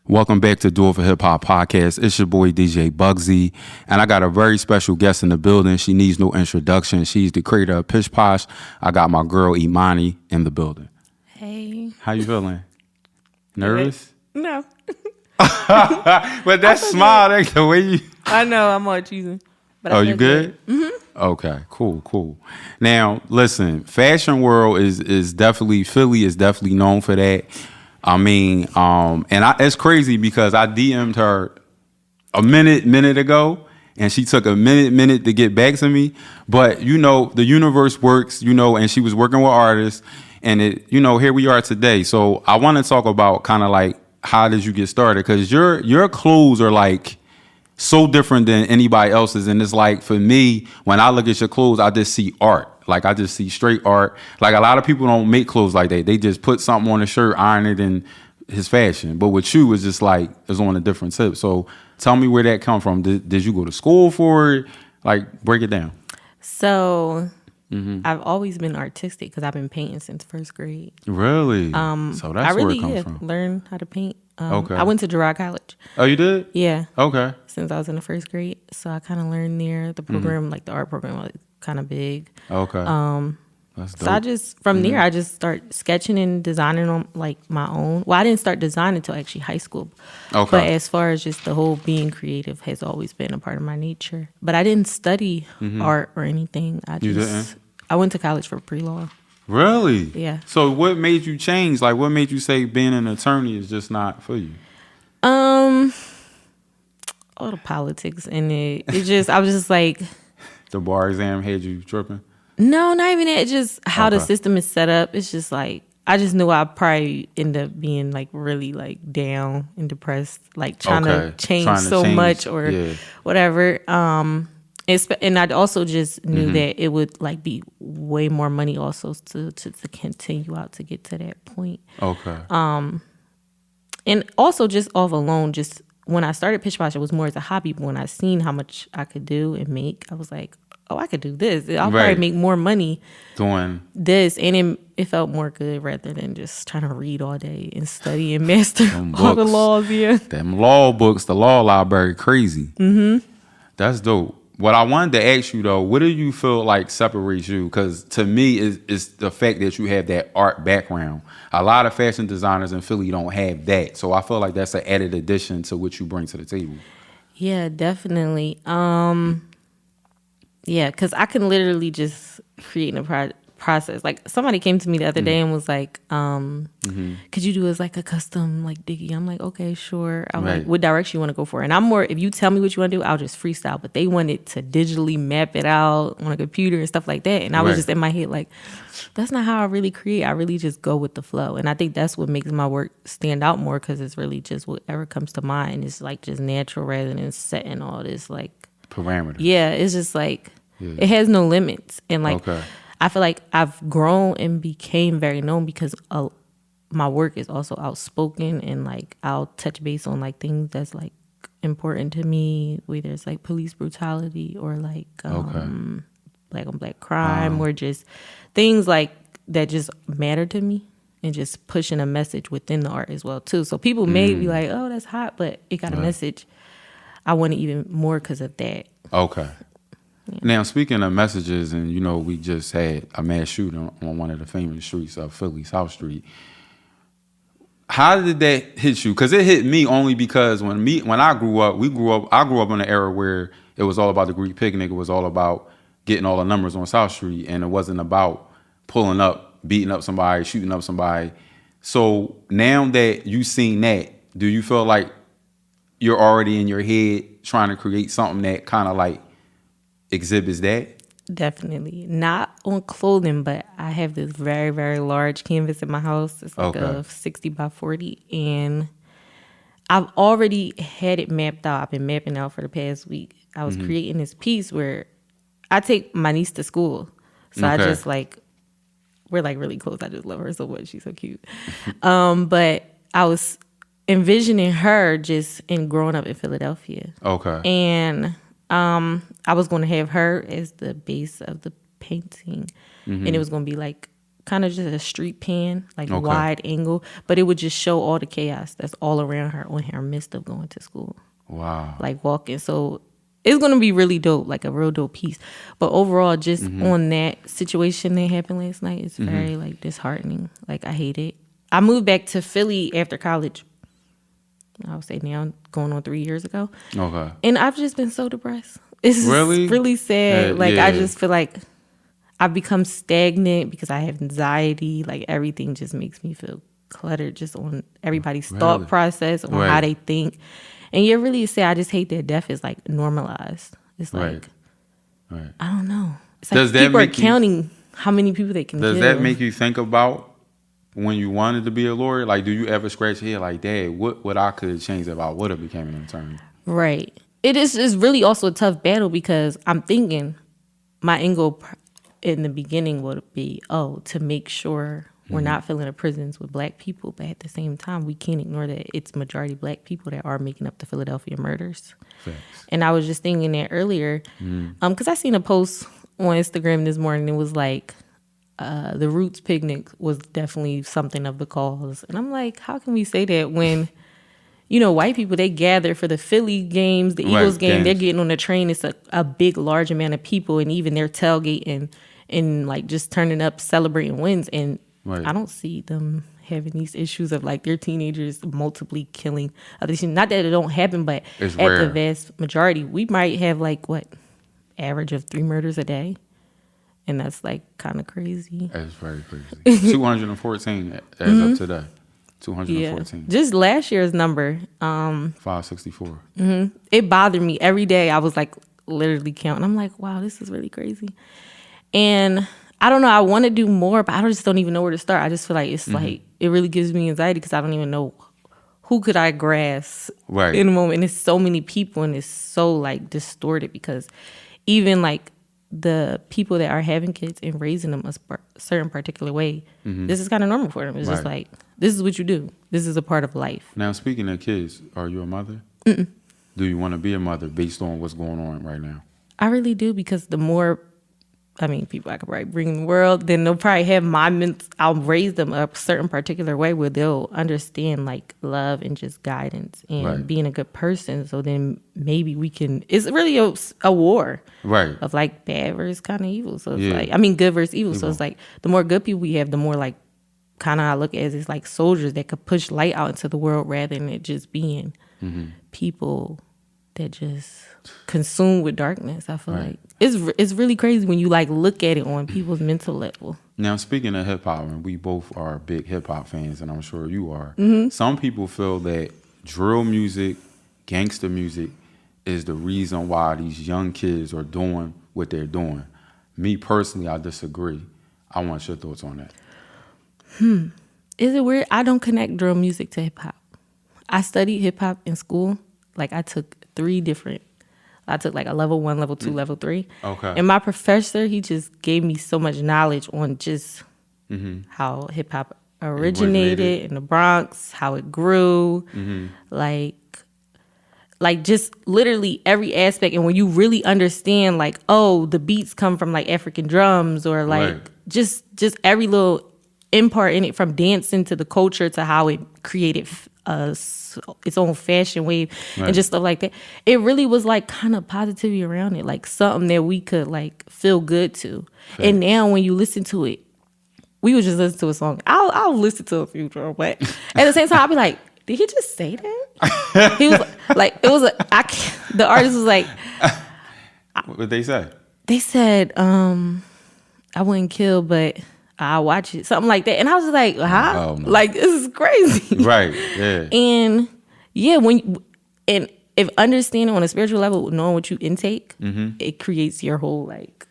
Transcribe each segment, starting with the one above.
Welcome back to Do It for Hip Hop Podcast. It's your boy DJ Bugsy, and I got a very special guest in the building. She needs no introduction. She's the creator of Pish Posh. I got my girl Imani in the building. Hey. How you feeling? Nervous? No. But that smile, that's the way you... I know, I'm all cheesing. Oh, you good? Mm-hmm. Okay, cool. Now, listen, fashion world is definitely, Philly is definitely known for that. I mean, it's crazy because I DM'd her a minute ago, and she took a minute to get back to me. But, the universe works, and she was working with artists, and here we are today. So I want to talk about kind of like, how did you get started? Because your clothes are like so different than anybody else's. And it's like, for me, when I look at your clothes, I just see art. Like, I just see straight art. Like, a lot of people don't make clothes like that. They just put something on the shirt, iron it, and his fashion. But with you, it's just like, it's on a different tip. So tell me where that come from. Did you go to school for it? Like, break it down. So I've always been artistic because I've been painting since first grade. Really? So that's where it comes from. Learned how to paint. Okay. I went to Girard College. Oh, you did? Yeah. Okay. Since I was in the first grade. So I kind of learned there. The program, like the art program, was kind of big. Okay. That's dope. So I just, from there, I just start sketching and designing on like my own. Well, I didn't start designing until actually high school. Okay. But as far as just the whole being creative has always been a part of my nature. But I didn't study art or anything. I went to college for pre-law. Really? Yeah. So what made you change? Like, what made you say being an attorney is just not for you? All the politics in it. I was just like... The bar exam had you tripping? No, not even that. Just how the system is set up. It's just like, I just knew I'd probably end up being like really like down and depressed, like trying to change much or whatever. And I also just knew that it would like be way more money also to continue out to get to that point. Okay. And also just off alone, just when I started Pish Posh, it was more as a hobby. But when I seen how much I could do and make, I was like, oh, I could do this. I'll probably make more money doing this. And it felt more good rather than just trying to read all day and study and master all the laws. Yeah. Them law books, the law library, crazy. That's dope. What I wanted to ask you, though, what do you feel like separates you? Because to me, it's the fact that you have that art background. A lot of fashion designers in Philly don't have that. So I feel like that's an added addition to what you bring to the table. Yeah, definitely. Yeah, because I can literally just create in a process. Like, somebody came to me the other day and was like, could you do as like a custom like diggy? I'm like, okay, sure. I'm like, what direction you want to go for? And I'm more, if you tell me what you want to do, I'll just freestyle. But they wanted to digitally map it out on a computer and stuff like that. And I was just in my head like, that's not how I really create. I really just go with the flow. And I think that's what makes my work stand out more, because it's really just whatever comes to mind. It's like just natural rather than setting all this like parameters. Yeah, it's just like, it has no limits. And like, I feel like I've grown and became very known because my work is also outspoken, and like I'll touch base on like things that's like important to me, whether it's like police brutality or like black on black crime or just things like that just matter to me, and just pushing a message within the art as well too. So people may be like, oh, that's hot, but it got a message. I want it even more because of that. Okay. Yeah. Now, speaking of messages, and we just had a mass shooting on one of the famous streets of Philly, South Street. How did that hit you? Because it hit me only because when I grew up, I grew up in an era where it was all about the Greek picnic. It was all about getting all the numbers on South Street, and it wasn't about pulling up, beating up somebody, shooting up somebody. So now that you've seen that, do you feel like you're already in your head trying to create something that kind of like exhibits that? Definitely. Not on clothing, but I have this very, very large canvas in my house. It's like a 60 by 40. And I've already had it mapped out. I've been mapping out for the past week. I was creating this piece where I take my niece to school. So I just like, we're like really close. I just love her so much. She's so cute. But I was envisioning her just in growing up in Philadelphia. Okay. And I was going to have her as the base of the painting, and it was going to be like kind of just a street pan, like wide angle, but it would just show all the chaos that's all around her on her midst of going to school. Wow. Like walking. So it's going to be really dope, like a real dope piece. But overall, just on that situation that happened last night, it's very like disheartening. Like I hate it. I moved back to Philly after college. I would say now going on 3 years ago. Okay. And I've just been so depressed. It's really sad. I just feel like I've become stagnant because I have anxiety. Like everything just makes me feel cluttered just on everybody's thought process, on how they think. And you're really sad. I just hate that death is like normalized. It's like, I don't know. It's like people are counting how many people they can kill. Does that make you think about when you wanted to be a lawyer? Like, do you ever scratch your head like, Dad, what I could change if I would have became an attorney? Right. It's really also a tough battle because I'm thinking my end goal in the beginning would be, to make sure we're not filling the prisons with black people. But at the same time, we can't ignore that it's majority black people that are making up the Philadelphia murders. Thanks. And I was just thinking that earlier because I seen a post on Instagram this morning. It was like, the Roots picnic was definitely something of the cause. And I'm like, how can we say that when, white people, they gather for the Philly games, the Eagles game, they're getting on the train. It's a big, large amount of people, and even they're tailgating and like just turning up, celebrating wins. And I don't see them having these issues of like their teenagers multiply killing others. Not that it don't happen, but it's at rare. The vast majority, we might have like average of 3 murders a day. And that's like kind of crazy. That's very crazy. 214 as of today. 214. Yeah. Just last year's number. 564. It bothered me every day. I was like literally counting. I'm like, wow, this is really crazy. And I don't know. I want to do more, but I just don't even know where to start. I just feel like it's like it really gives me anxiety because I don't even know who could I grasp in the moment. And it's so many people and it's so like distorted because even like the people that are having kids and raising them a certain particular way, this is kind of normal for them. It's just like, this is what you do. This is a part of life. Now, speaking of kids, are you a mother? Do you want to be a mother based on what's going on right now? I really do because the more, people I could probably bring in the world, then they'll probably have I'll raise them a certain particular way where they'll understand like love and just guidance and being a good person. So then maybe we can, it's really a war of like bad versus kind of evil. So it's like, good versus evil. So it's like the more good people we have, the more like kind of I look at it as it's like soldiers that could push light out into the world rather than it just being people that just consumed with darkness. I feel like it's really crazy when you like look at it on people's mental level. Now, speaking of hip hop, and we both are big hip hop fans, and I'm sure you are. Some people feel that drill music, gangster music, is the reason why these young kids are doing what they're doing. Me personally, I disagree. I want your thoughts on that. Is it weird? I don't connect drill music to hip hop. I studied hip hop in school. Like I took I took like a level 1, level 2, level 3. Okay. And my professor, he just gave me so much knowledge on just how hip hop originated in the Bronx, how it grew, like just literally every aspect. And when you really understand like, the beats come from like African drums or like just every little impart in it, from dancing to the culture to how it created its own fashion wave and just stuff like that. It really was like kind of positivity around it, like something that we could like feel good to. And now when you listen to it, we would just listen to a song. I'll listen to a few, but at the same time I'll be like, did he just say that? He was like, the artist was like, what did they say? They said, I wouldn't kill, but I'll watch it. Something like that. And I was like, huh? Oh, no. Like, this is crazy. Right, yeah. And yeah, if understanding on a spiritual level, knowing what you intake, it creates your whole like,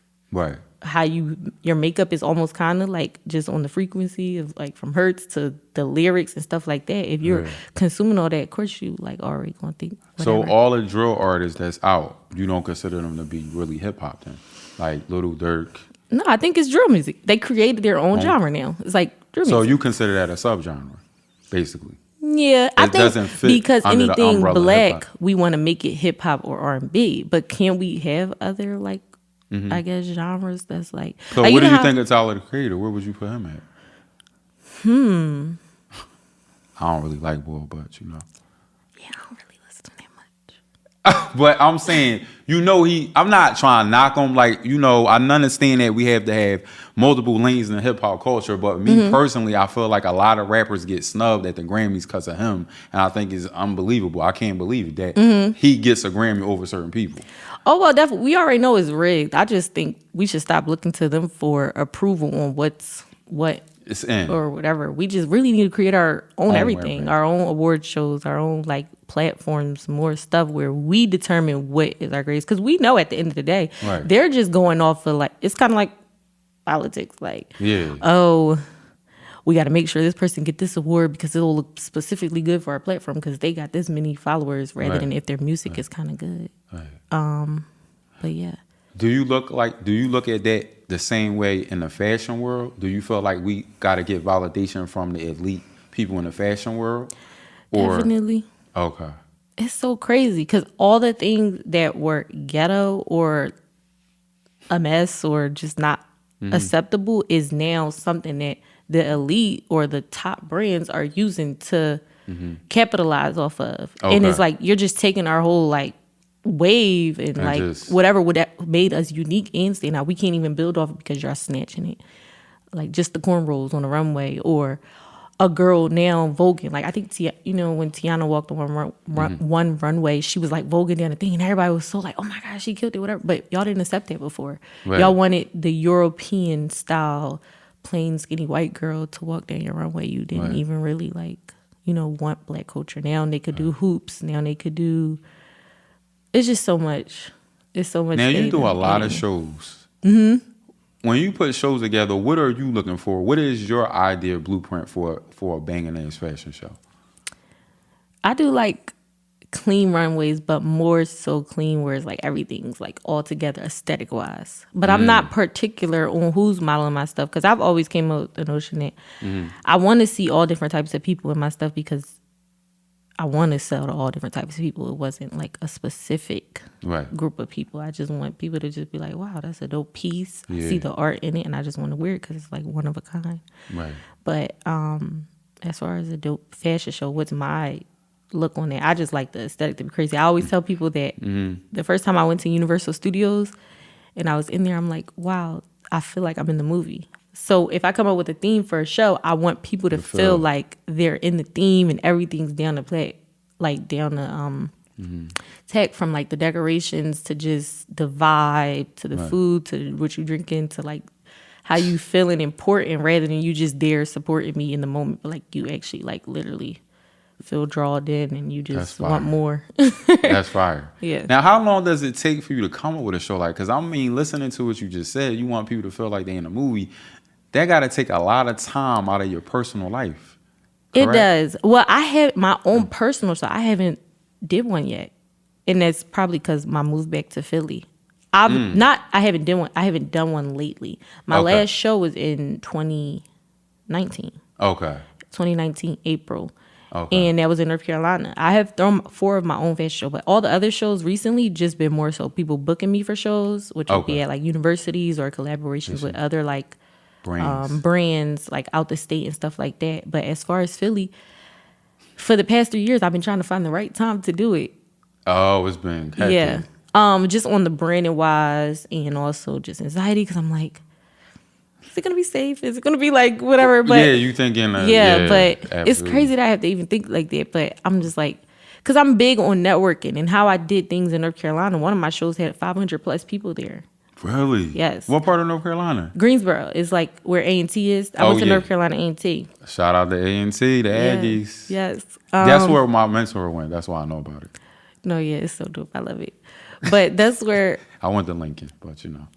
how your makeup is almost kind of like just on the frequency of like from hertz to the lyrics and stuff like that. If you're consuming all that, of course you like already gonna think whatever. So all the drill artists that's out, you don't consider them to be really hip hop then? Like Lil Durk? No, I think it's drill music. They created their own genre now. It's like drill music. So you consider that a subgenre, basically? Yeah, I think doesn't fit because anything black, hip-hop. we want to make it hip hop or R&B. But can we have other like I guess, genres that's like. So like, what do you think of Tyler the Creator? Where would you put him at? I don't really like Boy, but you know. Yeah, I don't really listen to him that much. But I'm saying, I'm not trying to knock him. Like, I understand that we have to have multiple lanes in hip hop culture. But me personally, I feel like a lot of rappers get snubbed at the Grammys because of him. And I think it's unbelievable. I can't believe that he gets a Grammy over certain people. Oh, well, definitely. We already know it's rigged. I just think we should stop looking to them for approval on what it's in. Or whatever. We just really need to create our own everything, our own award shows, our own like platforms, more stuff where we determine what is our greatest. Because we know at the end of the day, they're just going off of like, it's kind of like politics. Like, oh, we got to make sure this person get this award because it'll look specifically good for our platform because they got this many followers rather than if their music is kind of good. But yeah. Do you look at that the same way in the fashion world? Do you feel like we got to get validation from the elite people in the fashion world? Definitely. Okay. It's so crazy because all the things that were ghetto or a mess or just not acceptable is now something that the elite or the top brands are using to capitalize off of. Okay. And it's like you're just taking our whole like wave and like whatever would have made us unique and stand out. We can't even build off it because you're snatching it. Like just the cornrows on the runway or a girl now voguing. Like I think, when Tiana walked on one runway, she was like voguing down the thing and everybody was so like, oh my gosh, she killed it, whatever. But y'all didn't accept that before. Right. Y'all wanted the European style, plain skinny white girl to walk down your runway. You didn't even really like, want black culture. Now they could do hoops. Now they could do... It's just so much. It's so much. Now you do a lot of shows. When you put shows together, what are you looking for? What is your idea blueprint for a banging ass fashion show? I do like clean runways, but more so clean where it's like everything's like all together aesthetic wise. But I'm not particular on who's modeling my stuff because I've always came up with the notion that I want to see all different types of people in my stuff because I want to sell to all different types of people. It wasn't like a specific group of people. I just want people to just be like, wow, that's a dope piece. I see the art in it and I just want to wear it because it's like one of a kind. Right. But as far as a dope fashion show, what's my look on that? I just like the aesthetic to be crazy. I always tell people that the first time I went to Universal Studios and I was in there, I'm like, wow, I feel like I'm in the movie. So if I come up with a theme for a show, I want people to feel like they're in the theme and everything's down the plate, like down the tech from like the decorations to just the vibe to the food to what you drinking to like how you feeling important rather than you just there supporting me in the moment, but like you actually like literally feel drawn in and you just want more. That's fire. Yeah. Now, how long does it take for you to come up with a show like? Because I mean, listening to what you just said, you want people to feel like they're in a movie. That got to take a lot of time out of your personal life. Correct? It does. Well, I have my own personal show. I haven't did one yet, and that's probably because my move back to Philly. I haven't done one lately. My last show was in 2019. Okay. 2019 April. Okay. And that was in North Carolina. I have thrown 4 of my own fashion shows, but all the other shows recently just been more so people booking me for shows, which would be at like universities or collaborations with other like brands like out the state and stuff like that. But as far as Philly, for the past 3 years, I've been trying to find the right time to do it. Oh, it's been hectic. Yeah. Just on the branding wise and also just anxiety because I'm like, is it gonna be safe? Is it gonna be like whatever? But you thinking? But absolutely. It's crazy that I have to even think like that. But I'm just like, because I'm big on networking and how I did things in North Carolina. One of my shows had 500 plus people there. Really? Yes. What part of North Carolina? Greensboro is like where A&T is. I went to North Carolina A&T. Shout out to A&T, the Aggies. Yes. That's where my mentor went. That's why I know about it. No, yeah, it's so dope. I love it. But that's where I went to Lincoln, but you know.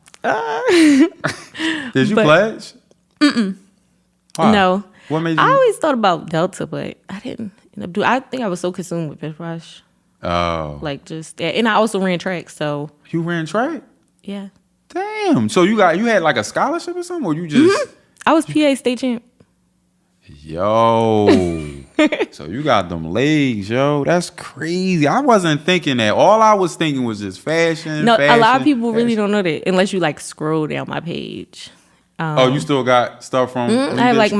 Did you pledge? Wow. No. What made you? I always thought about Delta, but I didn't end up doing. I think I was so consumed with Pish Posh. Oh. Like just, and I also ran track. So you ran track? Yeah. Damn. So you had like a scholarship or something, or you just? I was PA state champ. Yo. So you got them legs, yo. That's crazy. I wasn't thinking that. All I was thinking was just fashion. No, fashion, a lot of people really fashion. don't know that unless you like scroll down my page. You still got stuff from? I have like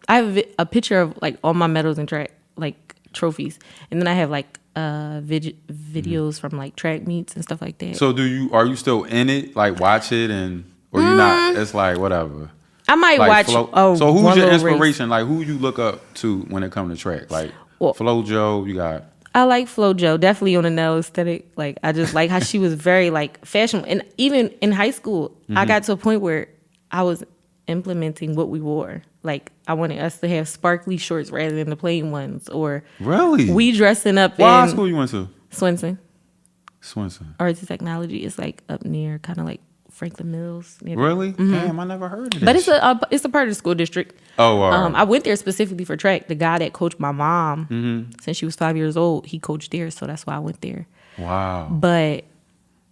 I have a picture of like all my medals and track like trophies, and then I have like videos from like track meets and stuff like that. So are you still in it? Like watch it or you not? It's like whatever. I might like watch. So who's your inspiration? Race. Like who you look up to when it comes to track? Like Well, FloJo, you got. I like FloJo, definitely on the nail aesthetic. Like I just like how she was very like fashionable, and even in high school, I got to a point where I was implementing what we wore. Like I wanted us to have sparkly shorts rather than the plain ones, or Really? we dressing up. What high school you went to? Swinson. Arts and Technology. It's like up near kind of like Franklin Mills. Really? Damn, I never heard of that. But it's a part of the school district. Oh, wow. I went there specifically for track. The guy that coached my mom since she was 5 years old, he coached there, so that's why I went there. Wow. But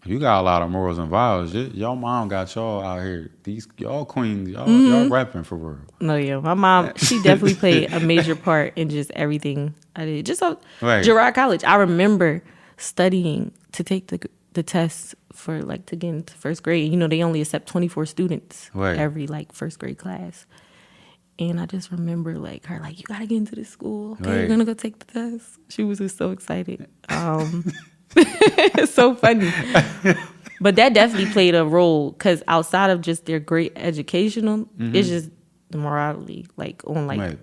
you got a lot of morals and values. Y'all mom got y'all out here. Y'all queens, y'all rapping for real. no, yeah, my mom, she definitely played a major part in just everything I did. Just Girard College. I remember studying to take the test for like to get into first grade. You know, they only accept 24 students every like first grade class. And I just remember like her like, you gotta get into this school. Okay, you're gonna go take the test. She was just so excited. It's so funny. But that definitely played a role because outside of just their great educational, it's just the morality, like on like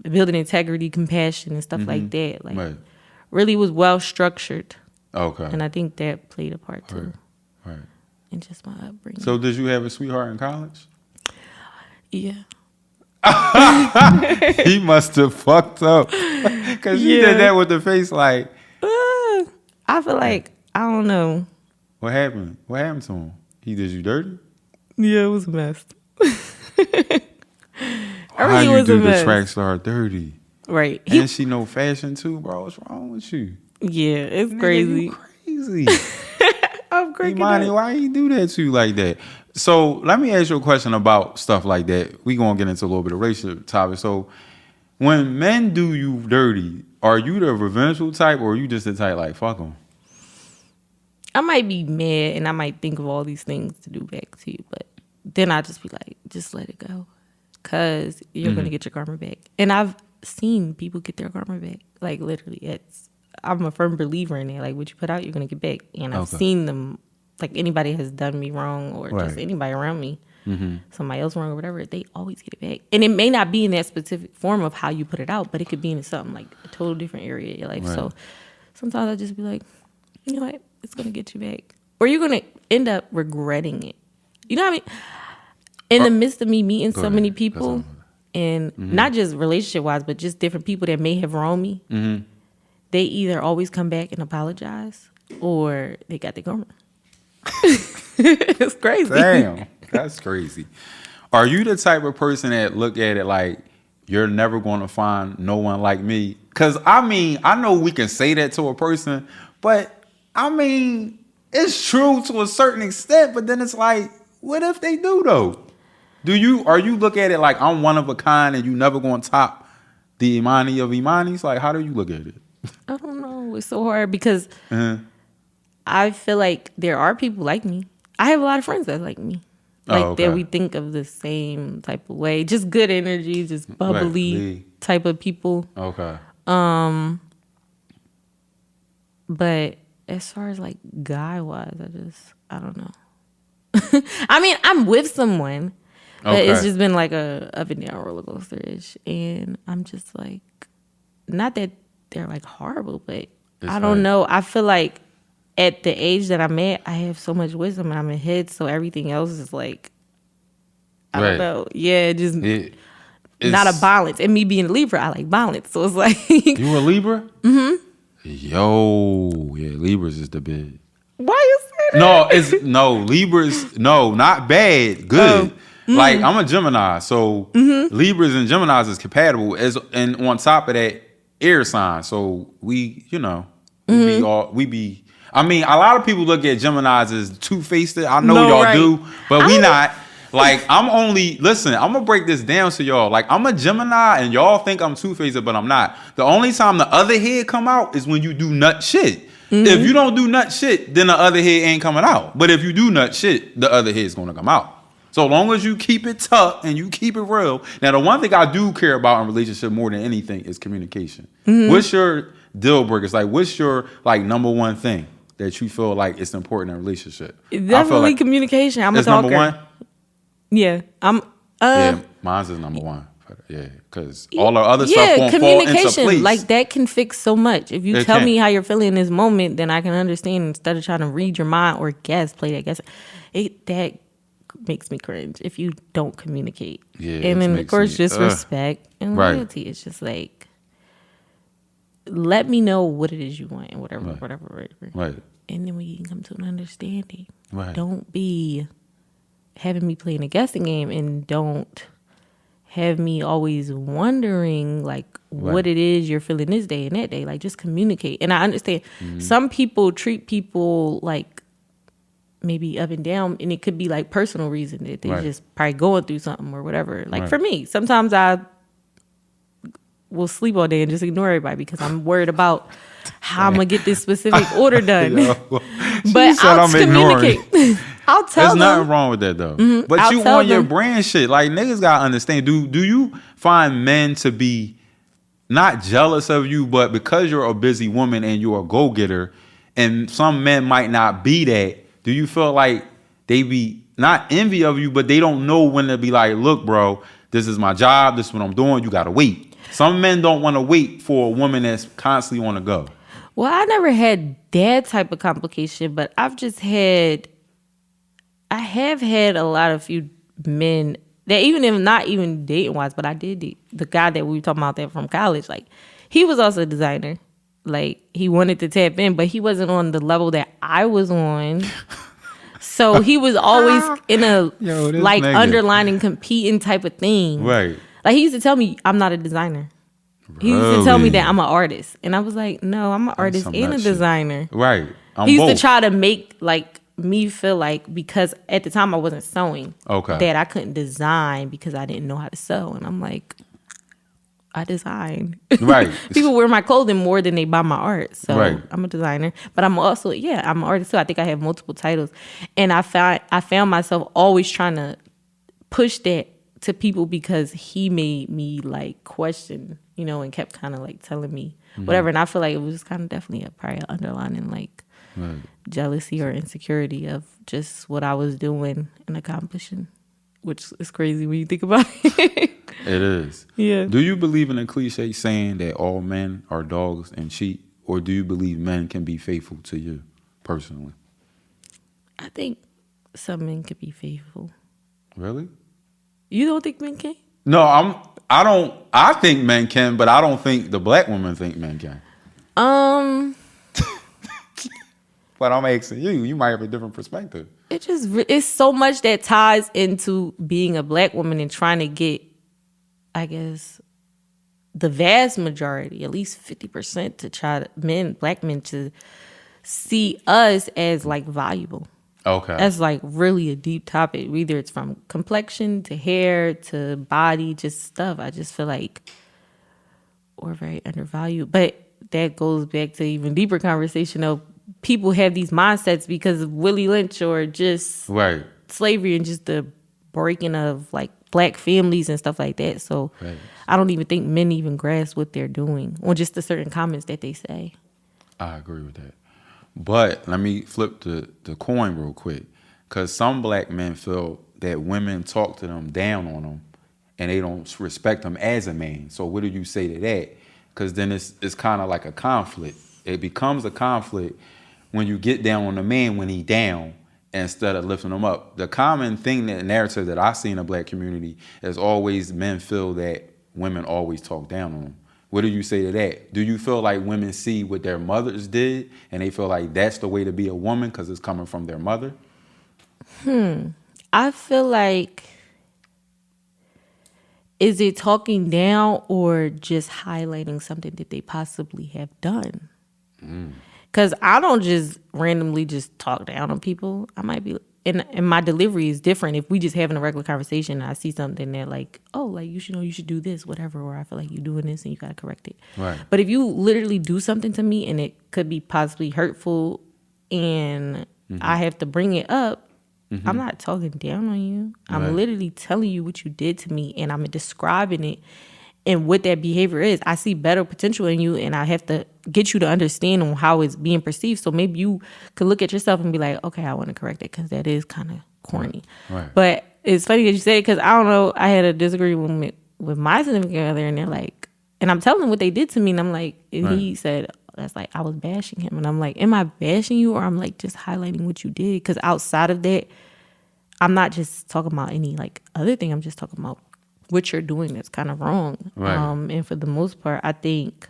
building integrity, compassion, and stuff like that. Like really was well structured. Okay. And I think that played a part too. Right. And just my upbringing. So did you have a sweetheart in college? Yeah. He must have fucked up because you did that with the face like. I feel like I don't know. What happened? What happened to him? He did you dirty? Yeah, it was a mess. How you do the track star dirty? Right. And she know fashion too, bro. What's wrong with you? Yeah, it's crazy. You crazy. I'm crazy. Imani, why you do that to you like that? So let me ask you a question about stuff like that. We gonna get into a little bit of relationship topic. So when men do you dirty, are you the revengeful type or are you just the type like fuck them? I might be mad and I might think of all these things to do back to you, but then I just be like, just let it go, cause you're gonna get your karma back. And I've seen people get their karma back, like literally. I'm a firm believer in that. Like what you put out, you're gonna get back. And I've seen them. Like anybody has done me wrong or just anybody around me, somebody else wrong or whatever, they always get it back. And it may not be in that specific form of how you put it out, but it could be in something like a total different area of your life. So sometimes I just be like, you know what, it's gonna get you back, or you're gonna end up regretting it. You know what I mean? In the midst of me meeting so many people, and not just relationship wise, but just different people that may have wronged me, they either always come back and apologize, or they got their karma. It's crazy. Damn, that's crazy. Are you the type of person that look at it like you're never going to find no one like me? Because I mean, I know we can say that to a person, but I mean, it's true to a certain extent. But then it's like, what if they do though? Are you look at it like I'm one of a kind and you never going to top the Imani of Imanis? Like, how do you look at it? I don't know. It's so hard because I feel like there are people like me. I have a lot of friends that like me. Like that we think of the same type of way. Just good energy, just bubbly type of people. Okay. But as far as like guy wise, I don't know. I mean, I'm with someone, but it's just been like a up and down roller coaster-ish. And I'm just like, not that they're like horrible, but I don't know. I feel like at the age that I'm at, I have so much wisdom and I'm ahead, so everything else is like, I don't know. Yeah, just not a balance. And me being a Libra, I like balance. So it's like... You a Libra? Mm-hmm. Yo, yeah, Libras is the big. Why you say that? Libras, not bad, good. Like, I'm a Gemini, so Libras and Geminis is compatible. And on top of that, air sign. So we, I mean, a lot of people look at Geminis as two-faced. I know y'all do, but we not. Like, I'm gonna break this down to y'all. Like, I'm a Gemini and y'all think I'm two-faced, but I'm not. The only time the other head come out is when you do nut shit. If you don't do nut shit, then the other head ain't coming out. But if you do nut shit, the other head's gonna come out. So long as you keep it tough and you keep it real. Now, the one thing I do care about in a relationship more than anything is communication. What's your deal breakers? Like, what's your number one thing that you feel like it's important in a relationship? Definitely communication. I'm a talker. Number one? Yeah. Yeah, mine's is number one. Yeah, because all the other stuff won't fall into place. Like, that can fix so much. If you tell me how you're feeling in this moment, then I can understand instead of trying to read your mind or play that guess. That makes me cringe if you don't communicate. Yeah, and then, of course, just respect and loyalty. It's just like, let me know what it is you want and whatever. Right. And then we can come to an understanding. Right. Don't be having me playing a guessing game, and don't have me always wondering what it is you're feeling this day and that day. Like, just communicate. And I understand some people treat people like maybe up and down, and it could be like personal reason that they just probably going through something or whatever. Like for me, sometimes I will sleep all day and just ignore everybody because I'm worried about how I'm gonna get this specific order done. But I'll communicate. I'll tell them. There's nothing wrong with that though. But I'll you on your brand shit. Like, niggas gotta understand. Do you find men to be not jealous of you, but because you're a busy woman and you're a go-getter, and some men might not be that, do you feel like they be not envy of you, but they don't know when to be like, look, bro, this is my job, this is what I'm doing, you gotta wait. Some men don't want to wait for a woman that's constantly on the go. Well, I never had that type of complication, but I have had a lot of few men that, even if not even dating wise, but I did date the guy that we were talking about that from college. Like, he was also a designer. Like, he wanted to tap in, but he wasn't on the level that I was on. So he was always in a underlining competing type of thing. Right. Like, he used to tell me I'm not a designer. He used to tell me that I'm an artist. And I was like, no, I'm an artist and a designer. Right. He used to try to make me feel like, because at the time I wasn't sewing, that I couldn't design because I didn't know how to sew. And I'm like, I design. Right. People wear my clothing more than they buy my art. So I'm a designer. But I'm also, I'm an artist too. I think I have multiple titles. And I found myself always trying to push that to people because he made me question, and kept kind of telling me whatever. And I feel like it was kind of definitely probably underlining jealousy or insecurity of just what I was doing and accomplishing, which is crazy when you think about it. It is. Yeah. Do you believe in a cliche saying that all men are dogs and cheat, or do you believe men can be faithful to you personally? I think some men could be faithful. Really? You don't think men can? No, I think men can, but I don't think the black women think men can. But I'm asking you. You might have a different perspective. It's so much that ties into being a black woman and trying to get, I guess, the vast majority, at least 50%, to try black men to see us as valuable. Okay. That's really a deep topic. Either it's from complexion to hair to body, just stuff. I just feel like we're very undervalued. But that goes back to even deeper conversation of people have these mindsets because of Willie Lynch or just slavery and just the breaking of black families and stuff like that. So I don't even think men even grasp what they're doing or just the certain comments that they say. I agree with that. But let me flip the coin real quick, because some black men feel that women talk to them down on them and they don't respect them as a man. So what do you say to that? Because then it's kind of like a conflict. It becomes a conflict when you get down on the man when he down instead of lifting him up. The common thing, that narrative that I see in the black community is always men feel that women always talk down on them. What do you say to that? Do you feel like women see what their mothers did and they feel like that's the way to be a woman because it's coming from their mother? I feel like, is it talking down or just highlighting something that they possibly have done? Because I don't just randomly just talk down on people. I might be, and my delivery is different. If we just having a regular conversation and I see something that like, oh, like you should do this, whatever, or I feel like you're doing this and you gotta correct it. Right. But if you literally do something to me and it could be possibly hurtful and I have to bring it up, I'm not talking down on you. I'm literally telling you what you did to me and I'm describing it and what that behavior is. I see better potential in you and I have to get you to understand on how it's being perceived. So maybe you could look at yourself and be like, okay, I want to correct it because that is kind of corny. Right. But it's funny that you say it because I don't know, I had a disagreement with my significant other and they're like, and I'm telling them what they did to me and I'm like, and he said, that's like, I was bashing him. And I'm like, am I bashing you or I'm like just highlighting what you did? Because outside of that, I'm not just talking about any like other thing. I'm just talking about what you're doing that's kind of wrong. Right. And for the most part, I think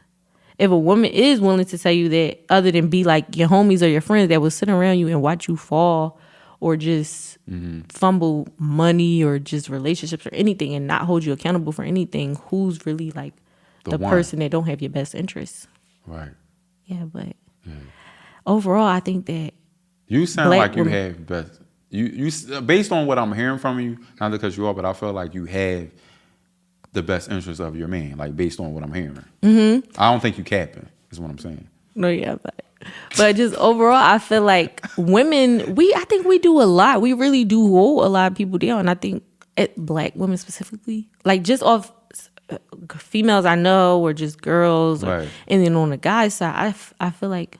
if a woman is willing to tell you that, other than be like your homies or your friends that will sit around you and watch you fall or just fumble money or just relationships or anything and not hold you accountable for anything, who's really like the person that don't have your best interests? Right. Yeah, but overall, I think that you sound like you have best. You based on what I'm hearing from you, not to cut you off, but I feel like you have the best interest of your man, like based on what I'm hearing. I don't think you capping, is what I'm saying. No, yeah, but just overall, I feel like women, I think we do a lot. We really do hold a lot of people down. And I think Black women specifically, like just off females I know or just girls, and then on the guy side, I feel like,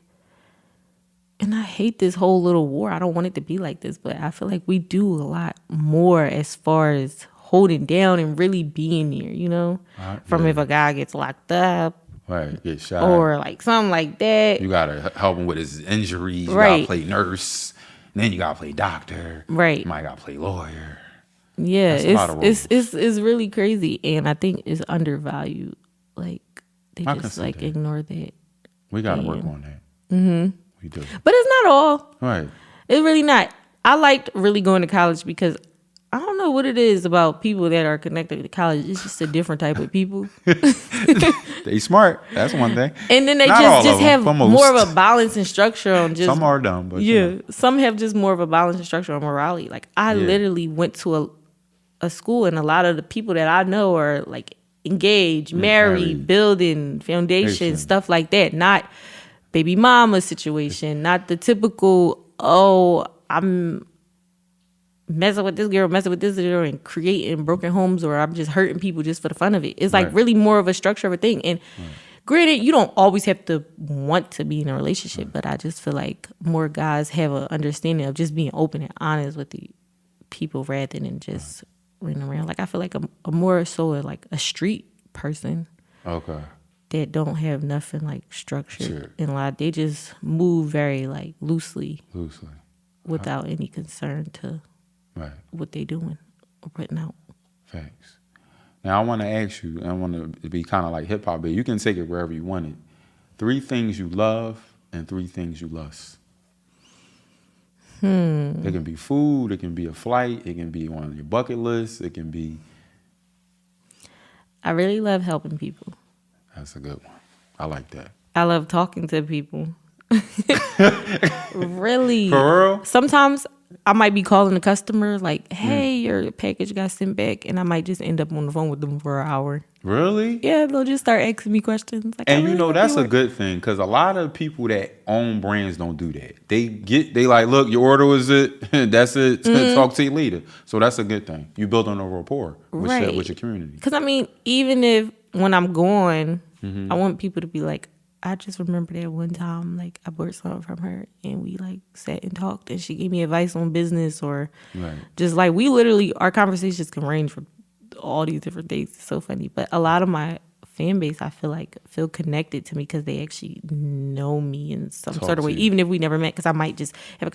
and I hate this whole little war. I don't want it to be like this, but I feel like we do a lot more as far as holding down and really being there, you know? From if a guy gets locked up. Right, get shot. Or like something like that. You got to help him with his injuries. You got to play nurse. And then you got to play doctor. Right. You might got to play lawyer. Yeah, it's really crazy. And I think it's undervalued. Like, they just like ignore that. We got to work on that. We do. But it's not all. Right. It's really not. I liked really going to college because I don't know what it is about people that are connected to college. It's just a different type of people. They smart. That's one thing. And then they not just have more of a balance and structure on just. Some are dumb, but some have just more of a balance and structure on morality. Like I literally went to a school, and a lot of the people that I know are like engaged, married, building foundation, stuff like that. Not baby mama situation, not the typical, I'm messing with this girl and creating broken homes, or I'm just hurting people just for the fun of it. It's like really more of a structure of a thing. And granted, you don't always have to want to be in a relationship, but I just feel like more guys have an understanding of just being open and honest with the people rather than just running around. Like I feel like a more so like a street person. Okay. That don't have nothing like structured in life. They just move very like loosely without any concern to what they doing or putting out. Facts. Now I want to ask you, I want to be kind of like hip hop, but you can take it wherever you want it. 3 things you love and 3 things you lust. It can be food, it can be a flight, it can be one of your bucket lists, it can be. I really love helping people. That's a good one. I like that. I love talking to people. Really. For real? Sometimes I might be calling a customer like, hey, your package got sent back. And I might just end up on the phone with them for an hour. Really? Yeah, they'll just start asking me questions. Like, and that's a good thing because a lot of people that own brands don't do that. They like, look, your order was it. That's it. Talk to you later. So that's a good thing. You build on a rapport with your community. Because I mean, even if when I'm gone, I want people to be like, I just remember that one time, like I bought something from her and we like sat and talked and she gave me advice on business or just like we literally, our conversations can range from all these different things. It's so funny. But a lot of my fan base, I feel connected to me because they actually know me in some sort of way, even if we never met, because I might just have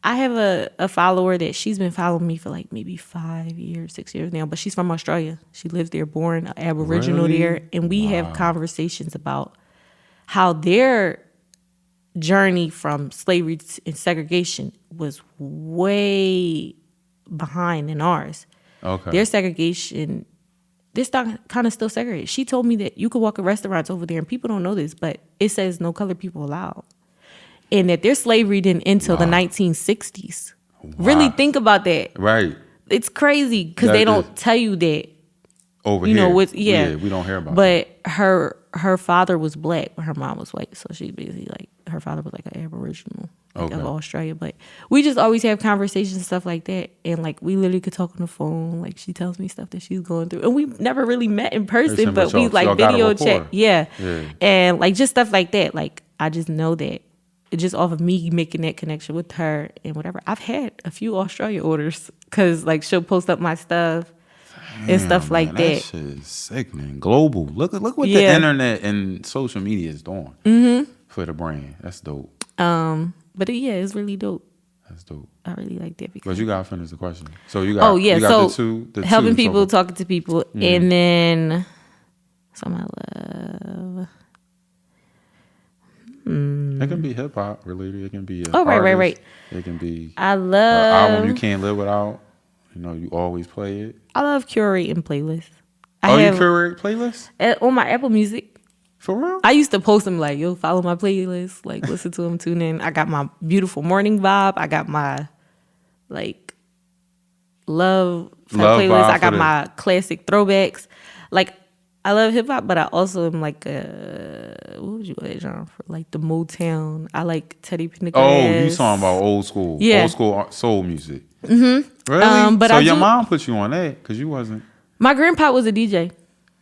I have a follower that she's been following me for like maybe 5 years, 6 years now, but she's from Australia. She lives there, born Aboriginal there. And we have conversations about how their journey from slavery and segregation was way behind than ours. Okay. Their segregation, they're kind of still segregated. She told me that you could walk in restaurants over there and people don't know this, but it says no colored people allowed. And that their slavery didn't end until the 1960s. Really think about that. Right. It's crazy because they don't tell you that. Over you here. know, We don't hear about that. But her father was black, but her mom was white. So she basically like, her father was like an Aboriginal of Australia. But we just always have conversations and stuff like that. And like, we literally could talk on the phone. Like, she tells me stuff that she's going through. And we never really met in person, but we like video chat. Yeah. And like, just stuff like that. Like, I just know that. It just off of me making that connection with her and whatever. I've had a few Australia orders because like she'll post up my stuff and stuff like that. That shit is sickening. Global. Look what the internet and social media is doing for the brand. That's dope. But it's really dope. That's dope. I really like that because. But you gotta finish the question. So you got. You got the helping people, talking to people, and then something I love. It can be hip hop related. It can be right. It can be I love an album you can't live without. You know, you always play it. I love curating playlists. You curate playlists? On my Apple Music. For real? I used to post them like, yo, follow my playlist. Like, listen to them, tune in. I got my beautiful morning vibe. I got my, like, love playlist. I got my classic throwbacks. Like, I love hip hop, but I also am like what would you call that genre for? Like the Motown. I like Teddy Pendergrass. Oh, you talking about old school soul music. Mm-hmm. Really? But so your mom put you on that because you wasn't. My grandpa was a DJ.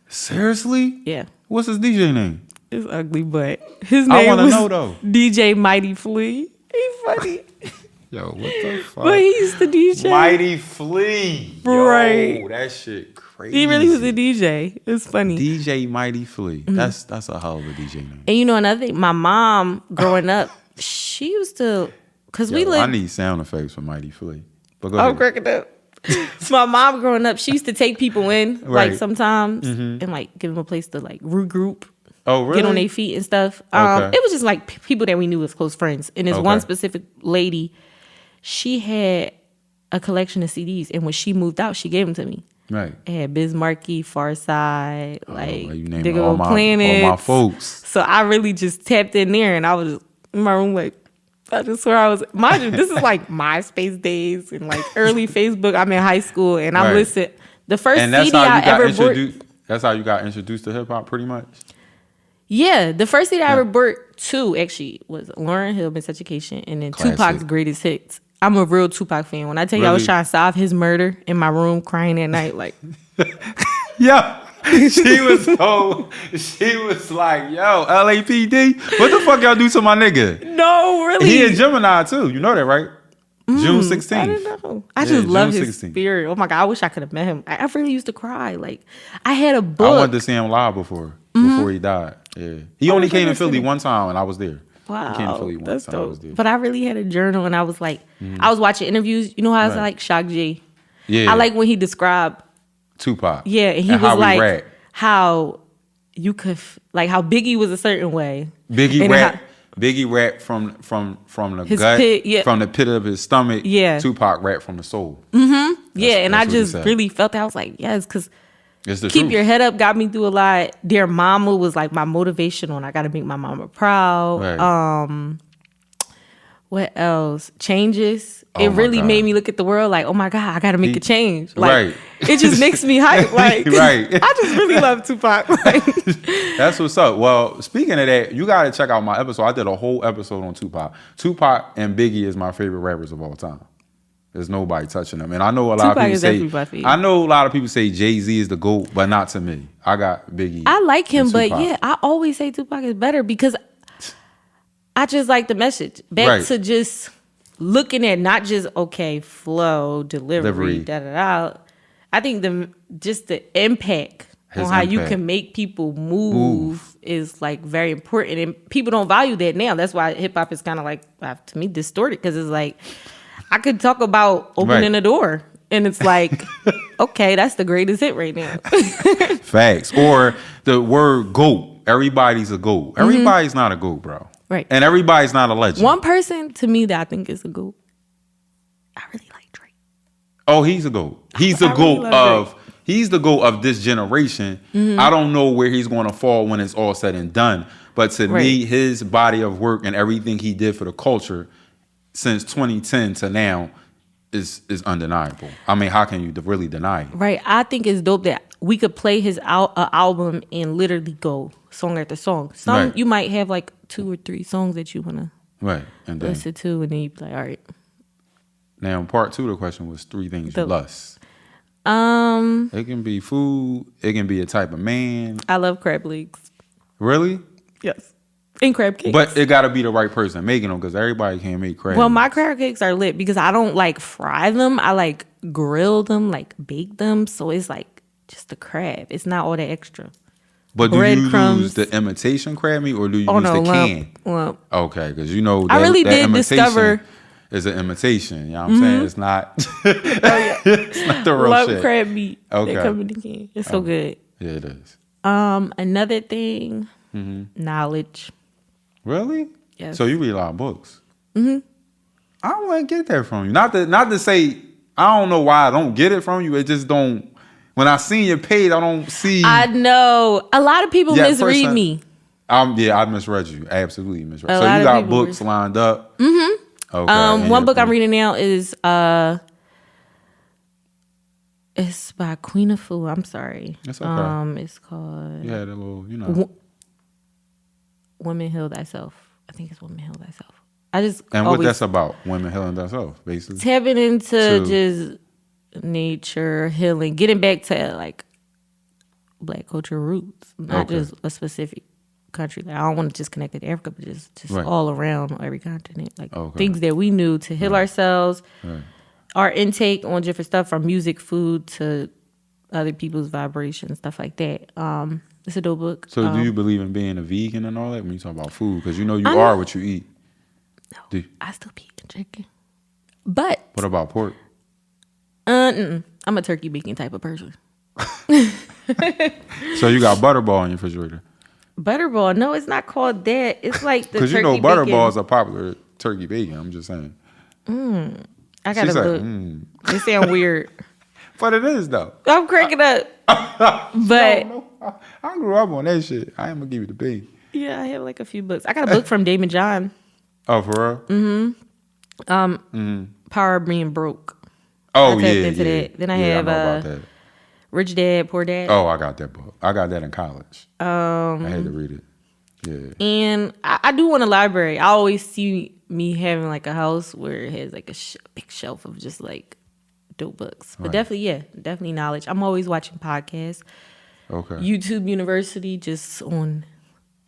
Seriously? Yeah. What's his DJ name? It's ugly, but his name was know though. DJ Mighty Flea. He's funny. Yo, what the fuck? But he used to DJ. Mighty Flea. Right. Yo, that shit crazy. He really was a DJ. It's funny. DJ Mighty Flea. Mm-hmm. That's a hell of a DJ name. And you know another thing, my mom growing up, she used to, because we lived. I need sound effects for Mighty Flea. But go ahead. I'm cracking up. My mom growing up, she used to take people in like sometimes and like give them a place to like regroup. Oh, really? Get on their feet and stuff. It was just like people that we knew as close friends. And this one specific lady, she had a collection of CDs, and when she moved out, she gave them to me. Right. It had Biz Markie, Farside, like Digable Planet, all my folks. So I really just tapped in there, and I was in my room like, I just swear I was. Mind you, this is like MySpace days and like early Facebook. I'm in high school, and I'm listening. The first CD I ever bought. That's how you got introduced to hip hop, pretty much. Yeah, the first CD I ever bought actually was Lauryn Hill, Miss Education, and then Tupac's Greatest Hits. I'm a real Tupac fan. When I tell you I was trying to solve his murder in my room, crying at night, like, yeah. She was like, yo, LAPD, what the fuck y'all do to my nigga? No, really. He in Gemini too. You know that, right? June 16th. I didn't know. I just love his spirit. Oh my God, I wish I could have met him. I really used to cry. Like, I had a book. I wanted to see him live before he died. Yeah. He only came to Philly one time and I was there. Wow. He came to Philly one time. I was there. But I really had a journal and I was like, I was watching interviews. You know how I was like Shock G? Yeah. I like when he described Tupac. Yeah, and he was like how you could how Biggie was a certain way. Biggie rap from the his gut, pit, from the pit of his stomach. Yeah. Tupac rap from the soul. Mm-hmm. Yeah, and I just really felt that. I was like, yes, because Keep Your Head Up got me through a lot. Dear Mama was like my motivation on I got to make my mama proud. Right. What else? Changes. It really made me look at the world like, oh my God, I got to make a change. Like, it just makes me hype. Like, right. I just really love Tupac. That's what's up. Well, speaking of that, you got to check out my episode. I did a whole episode on Tupac. Tupac and Biggie is my favorite rappers of all time. There's nobody touching them. And I know a lot of people say Jay-Z is the GOAT, but not to me. I got Biggie. I like him, but yeah, I always say Tupac is better because I just like the message. Back to just looking at not just flow, delivery, da-da-da. I think the impact on how you can make people move is like very important. And people don't value that now. That's why hip hop is kind of like, to me, distorted because it's like, I could talk about opening a door and it's like, okay, that's the greatest hit right now. Facts. Or the word GOAT. Everybody's a GOAT. Everybody's not a GOAT, bro. Right. And everybody's not a legend. One person to me that I think is a GOAT. I really like Drake. Oh, he's a GOAT. He's the GOAT of this generation. I don't know where he's going to fall when it's all said and done. But to me, his body of work and everything he did for the culture since 2010 to now is undeniable. I mean, how can you really deny it? Right. I think it's dope that we could play his album and literally go song after song. Some you might have like 2 or 3 songs that you want to listen to, and then you be like, all right. Now, part 2 of the question was 3 things you lust. It can be food. It can be a type of man. I love crab legs. Really? Yes. And crab cakes. But it got to be the right person making them, because everybody can't make crab. Well, my crab cakes are lit because I don't like fry them. I like grill them, like bake them. So it's like just the crab. It's not all that extra. But do you use the imitation crab meat, or do you use the can? Lump. Okay, because you know I really did discover is an imitation. You know what I'm saying? It's not. It's not the real lump shit. Crab meat. Okay. That come in the can. It's so good. Yeah, it is. Another thing, knowledge. Really? Yes. So you read a lot of books. I don't want to get that from you. Not to say I don't know why I don't get it from you. It just don't. When I see your page, I don't see. I know a lot of people misread me. I misread you. I absolutely misread. So you got books lined up. Okay. One book I'm reading now is it's by Queen of Fu. I'm sorry. That's okay. It's called. Yeah, that little, Women Heal Thyself. I think it's Women Heal Thyself. What that's about? Women healing themselves, basically. Tapping into just nature, healing, getting back to like Black culture roots, not just a specific country. Like, I don't want to just connect it to Africa, but just all around on every continent. Like things that we knew to heal ourselves, our intake on different stuff from music, food to other people's vibrations, stuff like that. It's a dope book. So do you believe in being a vegan and all that when you talk about food? Because you know you are what you eat. No, I still be eating chicken. But what about pork? I'm a turkey bacon type of person. So you got butterball in your refrigerator? Butterball? No, it's not called that. It's like the turkey bacon. Because you know butterballs are popular turkey bacon. I'm just saying. I gotta look. They sound weird. But it is though. I'm cracking up. But no, I grew up on that shit. I am gonna give you the big. Yeah, I have like a few books. I got a book from Damon John. Oh, for real? Power of Being Broke. Oh, that. Then I have that. Rich Dad, Poor Dad. Oh, I got that book. I got that in college. I had to read it. Yeah. And I do want a library. I always see me having like a house where it has like a big shelf of just like dope books. But definitely knowledge. I'm always watching podcasts. Okay. YouTube University, just on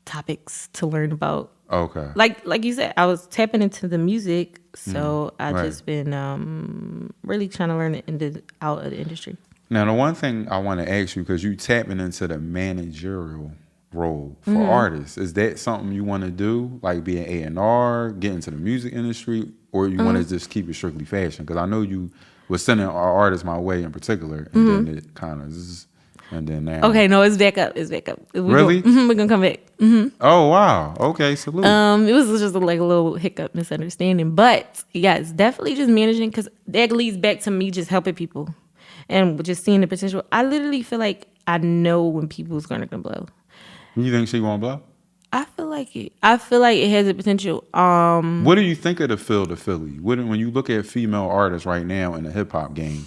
topics to learn about. Okay. Like you said, I was tapping into the music, so I just been really trying to learn out of the industry. Now, the one thing I want to ask you, because you tapping into the managerial role for artists, is that something you want to do, like be an A&R, get into the music industry, or you want to just keep it strictly fashion? Because I know you were sending our artists my way in particular, and then it kind of and then now. Okay, no, it's back up. Really? We're gonna come back. Oh wow. Okay, salute. It was just like a little hiccup misunderstanding, but yes, definitely just managing, because that leads back to me just helping people and just seeing the potential. I literally feel like I know when people's gonna blow. You think she gonna blow? I feel like it. I feel like it has the potential. What do you think of the field of Philly? When you look at female artists right now in the hip hop game,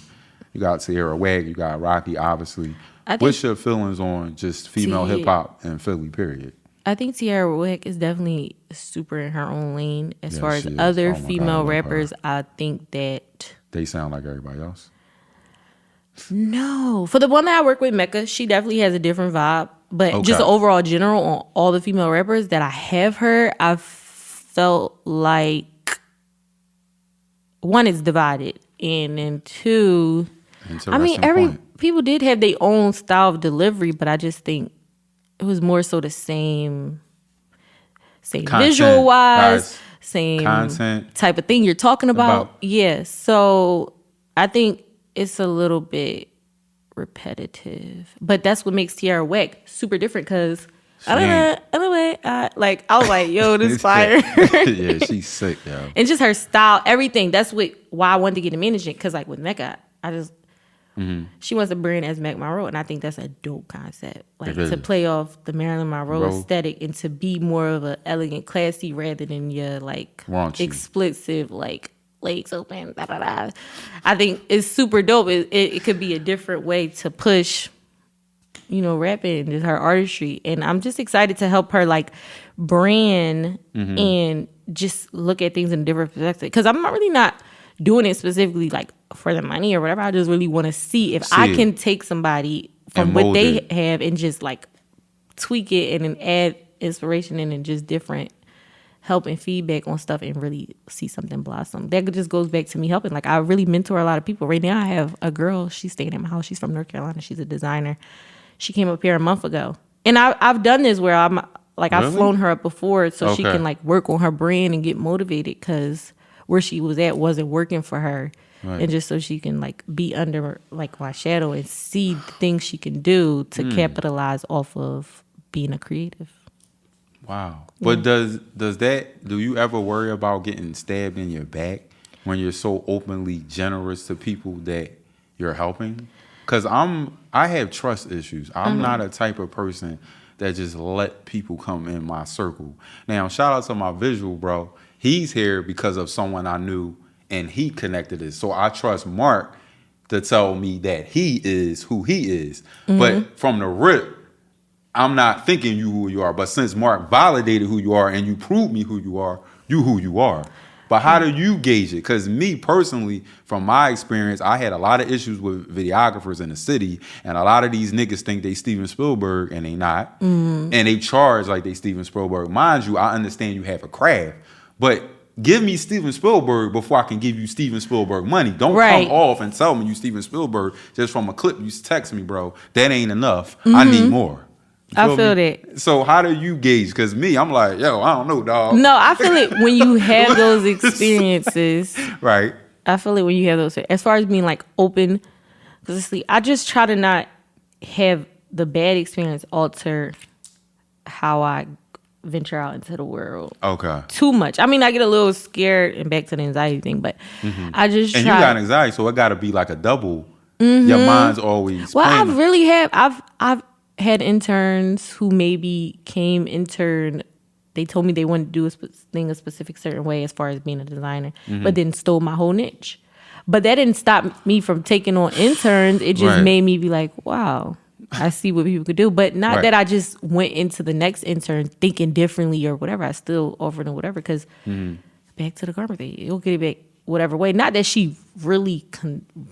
you got Tierra Whack, you got Rocky, obviously. What's your feelings on just female hip hop in Philly, period? I think Tierra Whack is definitely super in her own lane. As far as other female rappers, I think that they sound like everybody else. No. For the one that I work with, Mecca, she definitely has a different vibe. But just overall general on all the female rappers that I have heard, I felt like one, is divided. And then two, I mean, people did have their own style of delivery, but I just think it was more so the same visual wise, same content type of thing you're talking about. Yeah. So I think it's a little bit repetitive, but that's what makes Tierra Whack super different, because I was like, yo, this fire. Yeah, she's sick, yo. And just her style, everything. That's why I wanted to get in management, because like with Mecca, I just she wants to brand as Mac Monroe, and I think that's a dope concept. Like to play off the Marilyn Monroe aesthetic and to be more of a elegant, classy, rather than your like raunchy, explicit, like legs open, da da da. I think it's super dope. It could be a different way to push, rapping and just her artistry. And I'm just excited to help her like brand and just look at things in a different perspective. Because I'm not doing it specifically like for the money or whatever. I just really want to see if I can take somebody from what they have and just like tweak it and then add inspiration in and just different help and feedback on stuff and really see something blossom. That just goes back to me helping. Like I really mentor a lot of people. Right now I have a girl, she's staying at my house. She's from North Carolina. She's a designer. She came up here a month ago. And I've done this where I'm like, I've flown her up before so she can like work on her brand and get motivated because where she was at wasn't working for her. Right. And just so she can like be under like my shadow and see the things she can do to capitalize off of being a creative. Wow. But do you ever worry about getting stabbed in your back when you're so openly generous to people that you're helping? Because I have trust issues. I'm not a type of person that just let people come in my circle. Now, shout out to my visual bro. He's here because of someone I knew and he connected it. So I trust Mark to tell me that he is who he is. But from the rip, I'm not thinking you who you are. But since Mark validated who you are and you proved me who you are, you who you are. But how do you gauge it? Because me personally, from my experience, I had a lot of issues with videographers in the city. And a lot of these niggas think they Steven Spielberg and they not. And they charge like they Steven Spielberg. Mind you, I understand you have a craft. But give me Steven Spielberg before I can give you Steven Spielberg money. Don't come off and tell me you Steven Spielberg just from a clip you text me, bro. That ain't enough. I need more. I feel that. So how do you gauge? Because me, I'm like, yo, I don't know, dog. No, I feel it when you have those experiences. Right. I feel it when you have those. As far as being like open, because I just try to not have the bad experience alter how I venture out into the world. Okay. Too much. I mean, I get a little scared and back to the anxiety thing, but I just try. And you got anxiety, so it got to be like a double. Your mind's always. Well, I really have. I've had interns who maybe came intern. They told me they wanted to do a thing a specific certain way as far as being a designer, but then stole my whole niche. But that didn't stop me from taking on interns. It just made me be like, wow, I see what people could do. But not that I just went into the next intern thinking differently or whatever. I still offered them whatever because back to the garment thing. You'll get it back whatever way. Not that she really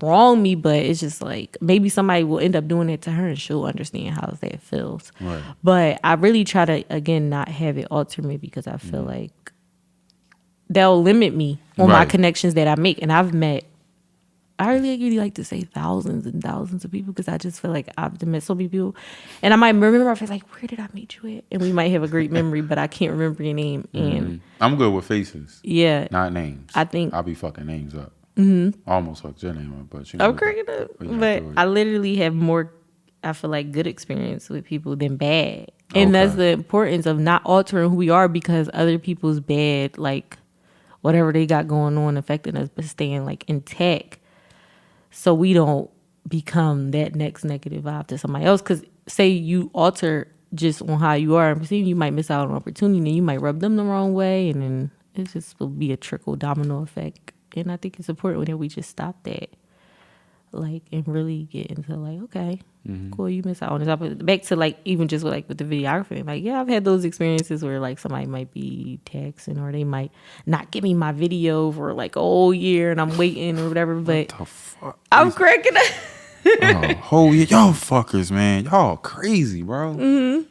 wronged me, but it's just like maybe somebody will end up doing it to her and she'll understand how that feels. Right. But I really try to, again, not have it alter me because I feel like they'll limit me on my connections that I make. And I really like to say thousands and thousands of people because I just feel like I've met so many people. And I might remember, I feel like, where did I meet you at? And we might have a great memory, but I can't remember your name. And I'm good with faces. Yeah. Not names. I think I'll be fucking names up. I almost fucked your name up, but you know. I'm cracking up. But I literally have more, I feel like, good experience with people than bad. And that's the importance of not altering who we are because other people's bad, like, whatever they got going on affecting us, but staying, like, intact. So we don't become that next negative vibe to somebody else. Because say you alter just on how you are, you might miss out on opportunity and you might rub them the wrong way. And then it just will be a trickle domino effect. And I think it's important when we just stop that. Like, and really get into like, okay, cool, you miss out on this. Back to like, even just with, like with the videography. Like, yeah, I've had those experiences where like somebody might be texting or they might not give me my video for like a whole year and I'm waiting or whatever. But what the fuck? I'm cracking up. Whole year. Y'all fuckers, man. Y'all crazy, bro.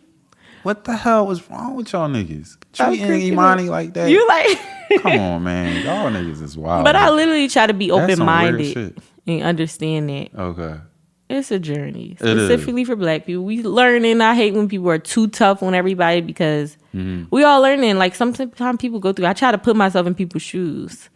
What the hell was wrong with y'all niggas? Treating Imani like that? You like... Come on, man. Y'all niggas is wild. But I literally try to be open-minded and understand that. Okay. It's a journey, specifically for Black people. We learning. I hate when people are too tough on everybody because we all learning. Like sometimes people go through. I try to put myself in people's shoes.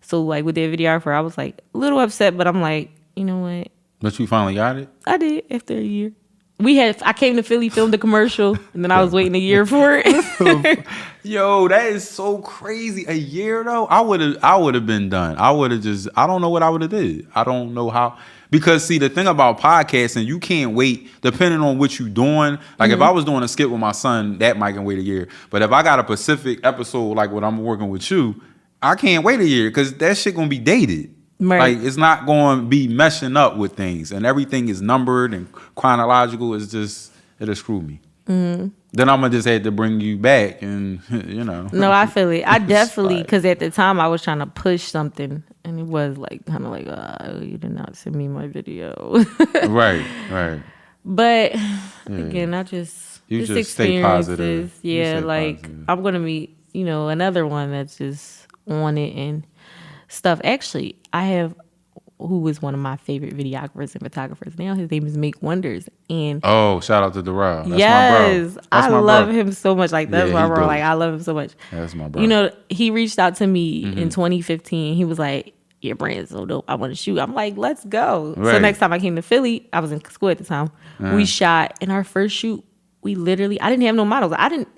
So like with that videographer, I was like a little upset, but I'm like, you know what? But you finally got it? I did after a year. I came to Philly, filmed a commercial, and then I was waiting a year for it. Yo, that is so crazy. A year though? I would have been done. I don't know what I would have did. I don't know how. Because see, the thing about podcasting, you can't wait depending on what you're doing. Like if I was doing a skit with my son, that might can wait a year. But if I got a specific episode like what I'm working with you, I can't wait a year because that shit gonna be dated. Right. Like, it's not going to be meshing up with things, and everything is numbered and chronological. It's just, it'll screw me. Mm-hmm. Then I'm gonna just have to bring you back, and you know. No, I feel it. I definitely, because at the time I was trying to push something, and it was like kind of like, you did not send me my video. Right. But again, I just stay positive. Yeah, like positive. I'm gonna meet, another one that's just on it and stuff. Actually, I have who was one of my favorite videographers and photographers now. His name is Make Wonders. And shout out to Darrell. That's yes, my bro. That's I love him so much. Like, that's my bro. Like, I love him so much. That's my bro. He reached out to me in 2015. He was like, your brand's so dope. I want to shoot. I'm like, let's go. Right. So next time I came to Philly, I was in school at the time. We shot. In our first shoot, I didn't have no models.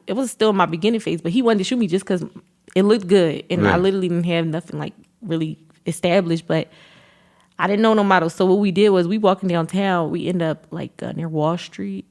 It was still my beginning phase, but he wanted to shoot me just because it looked good. And I literally didn't have nothing like really established, but I didn't know no models. So what we did was we walking downtown. We end up like near Walnut Street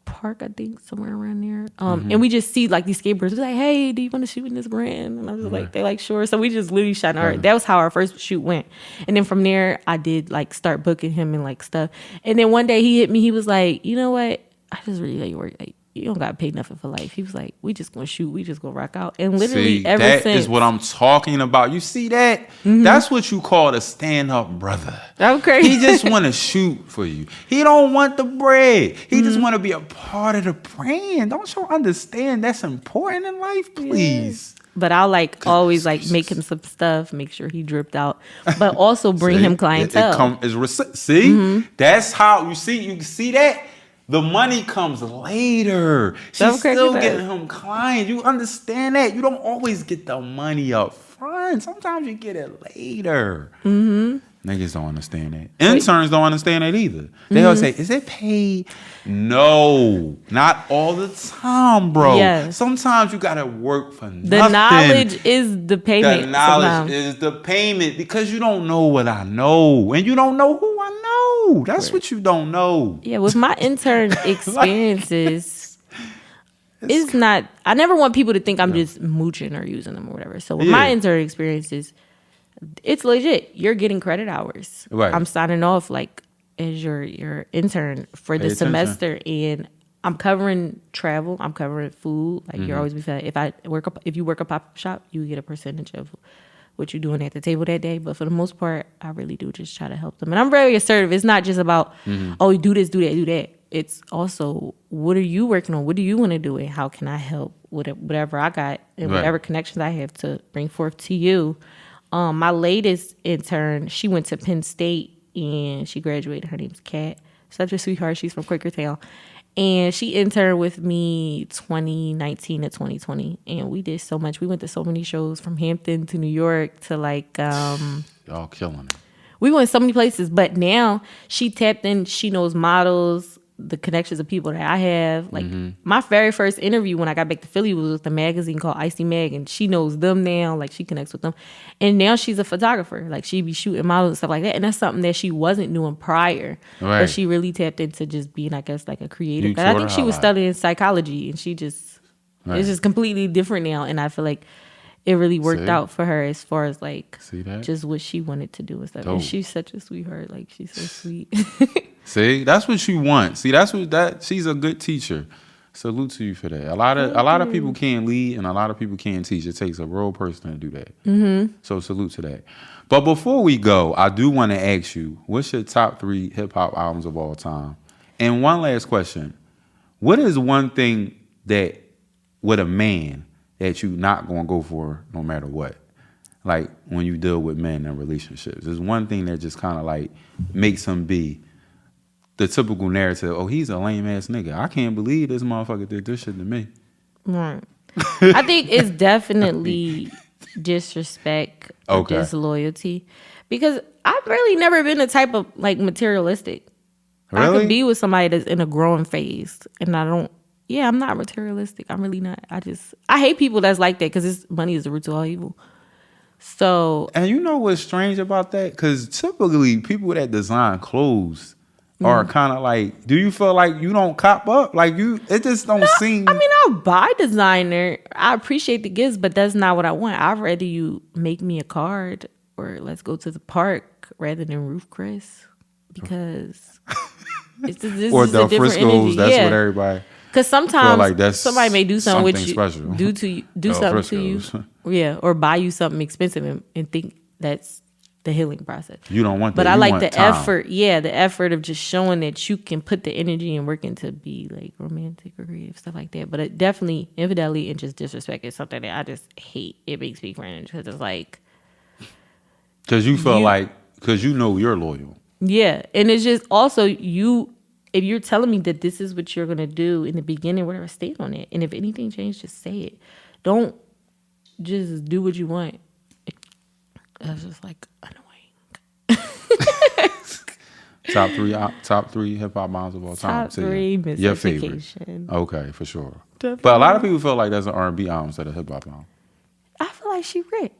Park, I think, somewhere around there. And we just see like these skateboarders. We're like, hey, do you want to shoot in this brand? And I was like, they're like, sure. So we just literally shot. That was how our first shoot went. And then from there, I did like start booking him and like stuff. And then one day he hit me. He was like, you know what? I just really like your work. Like, you don't got to pay nothing for life. He was like, we just going to shoot. We just going to rock out. And literally ever since. That is what I'm talking about. You see that? Mm-hmm. That's what you call a stand-up brother. Okay. He just want to shoot for you. He don't want the bread. He just want to be a part of the brand. Don't you understand that's important in life, please? Yeah. But I'll like always like make him some stuff, make sure he dripped out, but also bring him clientele. That's how you see that? The money comes later. She's still getting him clients. You understand that? You don't always get the money up front. Sometimes you get it later. Mm-hmm. Niggas don't understand that. Interns don't understand that either. They'll say, is it paid? No. Not all the time, bro. Yes. Sometimes you got to work for nothing. The knowledge is the payment. The knowledge is the payment because you don't know what I know. And you don't know who I know. That's what you don't know. Yeah, with my intern experiences, it's not... I never want people to think I'm just mooching or using them or whatever. So with my intern experiences... It's legit. You're getting credit hours. Right. I'm signing off like as your intern for the semester, and I'm covering travel. I'm covering food. Like you're always be fed. If you work a pop-up shop, you get a percentage of what you're doing at the table that day. But for the most part, I really do just try to help them. And I'm very assertive. It's not just about you do this, do that, do that. It's also what are you working on? What do you want to do? And how can I help with whatever I got and whatever connections I have to bring forth to you. My latest intern, she went to Penn State and she graduated. Her name's Kat. Such a sweetheart. She's from Quakertown. And she interned with me 2019 to 2020. And we did so much. We went to so many shows from Hampton to New York to like... Y'all killing it. We went so many places. But now she tapped in. She knows models, the connections of people that I have. Like my very first interview when I got back to Philly was with a magazine called Icy Mag, and she knows them now. Like she connects with them, and now she's a photographer. Like she be shooting models and stuff like that, and that's something that she wasn't doing prior. Right. But she really tapped into just being, I guess, like a creator. I think she was studying psychology, and she just it's just completely different now. And I feel like it really worked out for her as far as like just what she wanted to do and stuff. Dope. And she's such a sweetheart. Like she's so sweet. See, that's what you want. See, she's a good teacher. Salute to you for that. A lot of people can't lead and a lot of people can't teach. It takes a real person to do that. Mm-hmm. So salute to that. But before we go, I do want to ask you, what's your top 3 hip-hop albums of all time? And one last question. What is one thing that, with a man, that you not going to go for no matter what? Like when you deal with men and relationships. There's one thing that just kind of like makes him be the typical narrative, oh, he's a lame ass nigga. I can't believe this motherfucker did this shit to me. Right. I think it's definitely disrespect or disloyalty. Because I've really never been the type of like materialistic. Really? I could be with somebody that's in a growing phase and I'm not materialistic. I'm really not. I hate people that's like that because money is the root of all evil. So. And you know what's strange about that? Because typically people that design clothes are kind of like, do you feel like you don't cop up? Like it just don't seem. I mean, I'll buy designer. I appreciate the gifts, but that's not what I want. I'd rather you make me a card or let's go to the park rather than Roof Chris, because this or is the a different Frisco's. energy. That's what everybody. Because sometimes like that's somebody may do something with you, special. do something to you, yeah, or buy you something expensive and think that's the healing process. You don't want that. But I you like want the time. effort. Yeah, the effort of just showing that you can put the energy and work into be like romantic or creative, stuff like that. But it definitely, infidelity and just disrespect is something that I just hate. It makes me cringe because it's like, because you feel like, because you know you're loyal. Yeah, and it's just also you. If you're telling me that this is what you're gonna do in the beginning, whatever, stay on it. And if anything changed, just say it. Don't just do what you want. That's just like annoying. top three hip hop albums of all time. Top three, your favorite. Miseducation. Okay, for sure. Definitely. But a lot of people feel like that's an R&B album instead of hip hop album. I feel like she ripped.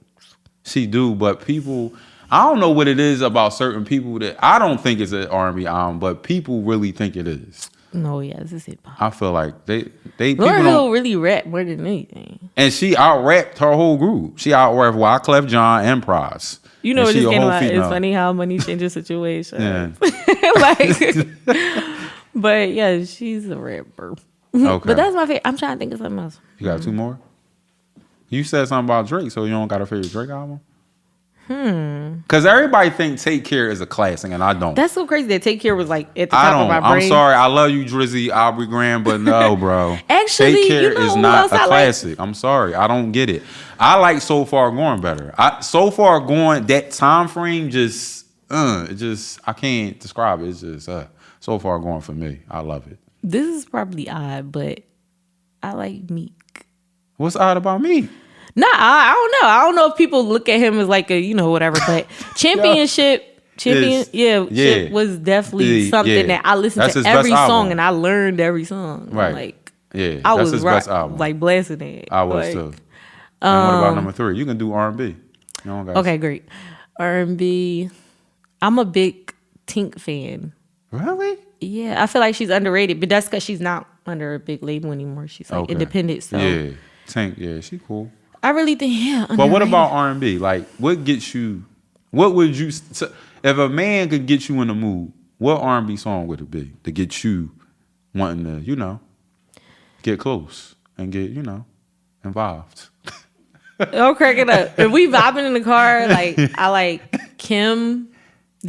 She do, but people, I don't know what it is about certain people that I don't think it's an R&B album, but people really think it is. No, yeah, this is hip hop. I feel like they people Lauryn don't Hill really rap more than anything. and she out-rapped her whole group. She out-rapped Wyclef Jean and Pras. You know and what this she a game whole about? female. It's funny how money changes situations. Yeah. Like, but yeah, she's a rapper. Okay. But that's my favorite. I'm trying to think of something else. You got two more? You said something about Drake, so you don't got a favorite Drake album? Because everybody think Take Care is a classic, and I don't. That's so crazy that Take Care was like at the top of my brain. I'm sorry. I love you, Drizzy, Aubrey Graham, but no, bro. Actually, Take Care you know is who not else a I like? classic. I'm sorry. I don't get it. I like So Far Gone better. So Far Gone, that time frame I can't describe it. It's just So Far Gone for me. I love it. This is probably odd, but I like Meek. What's odd about me? Nah, I don't know. I don't know if people look at him as like a, whatever, but championship was definitely something that I listened to every song and I learned every song. Right. Like, yeah, I that's was his best album. like blasting it. I was too. And what about number 3? You can do R&B. Okay, great. R&B. I'm a big Tink fan. Really? Yeah, I feel like she's underrated, but that's because she's not under a big label anymore. She's like independent. So yeah, Tink. Yeah, she cool. I really think But what about R&B? Like, what gets you? What would you? If a man could get you in the mood, what R&B song would it be to get you wanting to, get close and get involved? Don't crack it up. If we vibing in the car, like I like Kim,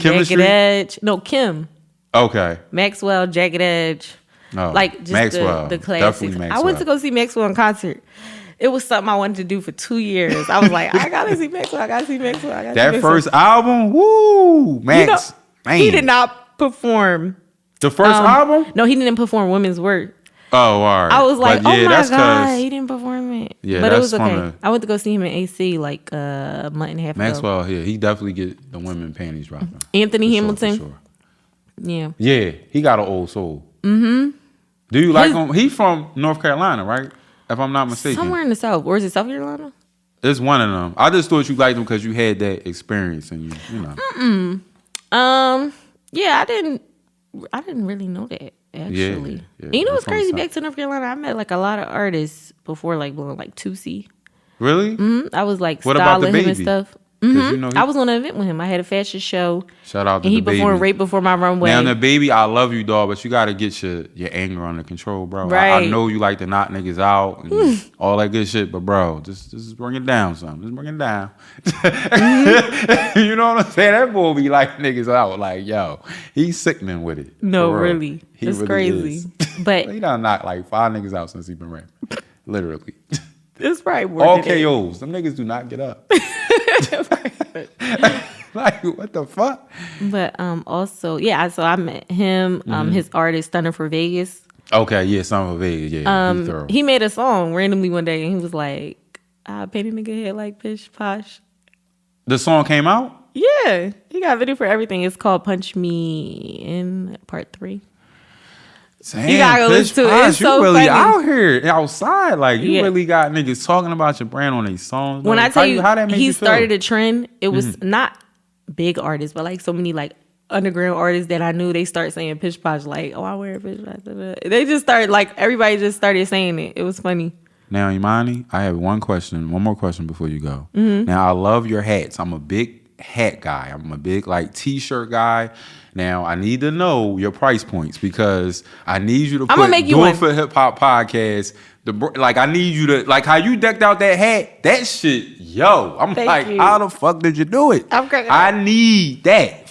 Chemistry? Jagged Edge. No, Kim. Okay. Maxwell, Jagged Edge. No, Like just Maxwell. the classics. Definitely Maxwell. I went to go see Maxwell in concert. It was something I wanted to do for 2 years. I was like, I gotta see Maxwell. I gotta see Maxwell. I gotta see That Maxwell. first album, woo, Max. Man. He did not perform. The first album? No, he didn't perform Women's Worth. Oh, all right. I was like, But yeah, oh my that's God, he didn't perform it. Yeah, but it was that's okay. from I went to go see him in AC like a month and a half ago. Maxwell, yeah, he definitely get the women panties dropping. Anthony For Hamilton. Sure. Yeah. Yeah, he got an old soul. Mm-hmm. Do you like him? He from North Carolina, right? If I'm not mistaken. Somewhere in the South. Or is it South Carolina? It's one of them. I just thought you liked him because you had that experience and you know. Yeah, I didn't really know that, actually. Yeah, And you know I'm what's from crazy? the Back to North Carolina, I met like a lot of artists before like blowing like 2C. Really? I was like What about styling the him and baby? stuff. 'Cause you know I was on an event with him. I had a fashion show. Shout out to And he the baby. performed right before my runway. Now the baby, I love you, dog, but you got to get your anger under control, bro. I Right. know you like to knock niggas out and all that good shit, but bro, just bring it down, son. Just bring it down. You know what I'm saying? That boy be like niggas out, like yo, he's sickening with it. No, For real. really. He It's really crazy. is. But He done knocked like 5 niggas out since he been rapping, literally. it's probably more All than that. KOs. Them niggas do not get up. Like what the fuck? But also, yeah, so I met him, his artist, Thunder for Vegas. Okay, yeah, Son of a Vegas, yeah. He's thorough. He made a song randomly one day and he was like, I paint a nigga head like Pish Posh. The song came out? Yeah, he got a video for everything. It's called Punch Me in Part 3. Damn, You gotta go Pish listen to it. Posh, It's you so really funny. out here outside. Like you Yeah. really got niggas talking about your brand on these songs. When Like, I tell you, how that make he you feel? started a trend, it was not big artists, but like so many like underground artists that I knew, they start saying Pish Posh, like, oh, I wear a Pish Posh. They just started, like, everybody just started saying it. It was funny. Now, Imani, I have one more question before you go. Now, I love your hats. I'm a big hat guy. I'm a big, like, T-shirt guy. Now, I need to know your price points because I need you to put Do It for Hip Hop Podcast. Like, I need you to, like, how you decked out that hat, that shit, yo. I'm like, how the fuck did you do it? I need that.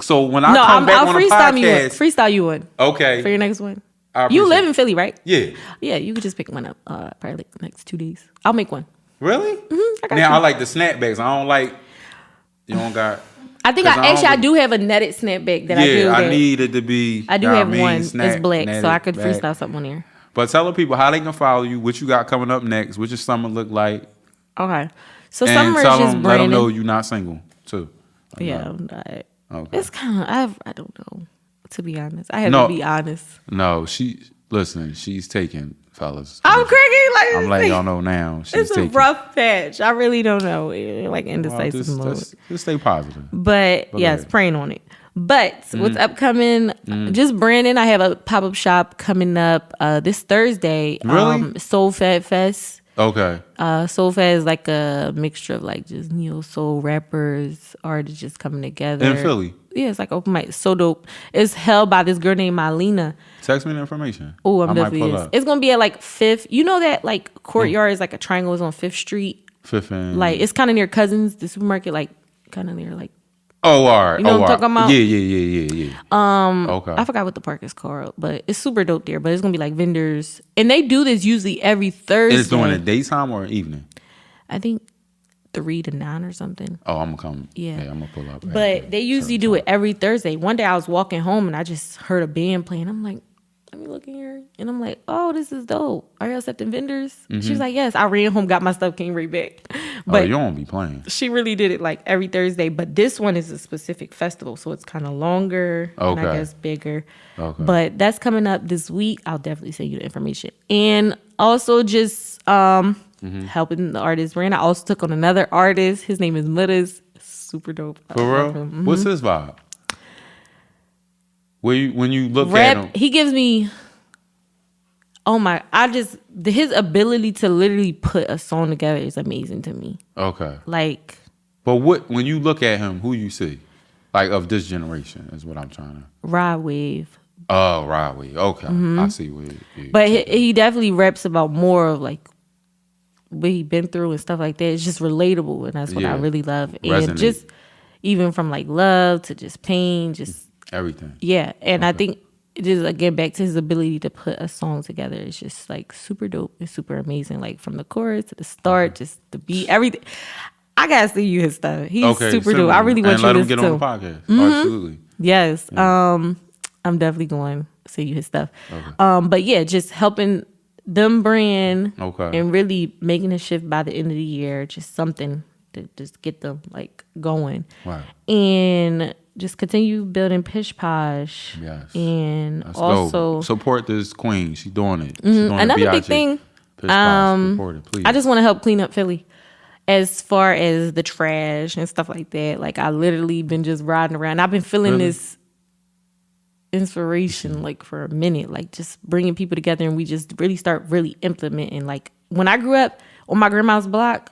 So when I come back on the podcast. Freestyle you one. Okay. For your next one. You live in Philly, right? Yeah. Yeah, you could just pick one up probably like the next 2 days. I'll make one. Really? Mm-hmm, I like the snapbacks. I don't like, you don't got. I think I do have a netted snapback that I do. Yeah, I need it to be. I do have one. It's black, so I could freestyle something on there. But tell the people how they can follow you, what you got coming up next, what your summer look like. Okay. So summer is just branding. Let them know you're not single, too. Yeah, I'm not. Okay. It's kind of, I don't know, to be honest. I have to be honest. No, she's taking fellas. I'm cracking. Like, I'm letting y'all know now. It's a rough patch. I really don't know. Like, indecisive mode. Just stay positive. But yes, praying on it. But what's upcoming? Just branding. I have a pop-up shop coming up this Thursday. Really? Soul Fat Fest. Okay. Soul Fat is like a mixture of like just neo soul rappers, artists just coming together. In Philly? Yeah, it's like open mic. So dope. It's held by this girl named Malina. Text me the information. Oh, I'm definitely is. It's gonna be at like 5th. You know that like courtyard is like a triangle is on 5th Street. 5th and like it's kind of near Cousins, the supermarket, like kind of near like. Oh, all right. You know what I'm talking about? Yeah. Okay. I forgot what the park is called, but it's super dope there. But it's gonna be like vendors, and they do this usually every Thursday. It's during the daytime or evening? I think 3 to 9 or something. Oh, I'm gonna come. Yeah, I'm gonna pull up. But they usually do it every Thursday. One day I was walking home and I just heard a band playing. I'm like, let me look in here, and I'm like, oh, this is dope. Are you accepting vendors? She was like, yes. I ran home, got my stuff, came right back. But you won't be playing. She really did it like every Thursday. But this one is a specific festival, so it's kind of longer and I guess bigger. Okay. But that's coming up this week. I'll definitely send you the information. And also just helping the artist brand. I also took on another artist. His name is Mutters. Super dope. For real? What's his vibe? When you look at him, he gives me. Oh my! His ability to literally put a song together is amazing to me. Okay. Like. But when you look at him, who you see, like of this generation, is what I'm trying to. Rod Wave. Oh, Rod Wave. Okay, I see what. But he definitely raps about more of like what he been through and stuff like that. It's just relatable, and that's what I really love. And just even from like love to just pain, just. Everything. Yeah, and I think just again back to his ability to put a song together is just like super dope and super amazing. Like from the chorus to the start, just the beat, everything. I gotta see you his stuff. He's super dope. I really want you to listen to him. Let him get on the podcast. Absolutely. Yes. Yeah. I'm definitely going to see you his stuff. Okay. But yeah, just helping them brand and really making a shift by the end of the year. Just something to just get them like going. Right. And just continue building Pish Posh. Yes. And let's also support this queen. She's doing it. She's doing another big thing. Pish Posh, support it, please. I just want to help clean up Philly. As far as the trash and stuff like that. Like I literally been just riding around. I've been feeling this inspiration like for a minute. Like just bringing people together and we just really start really implementing. Like when I grew up on my grandma's block,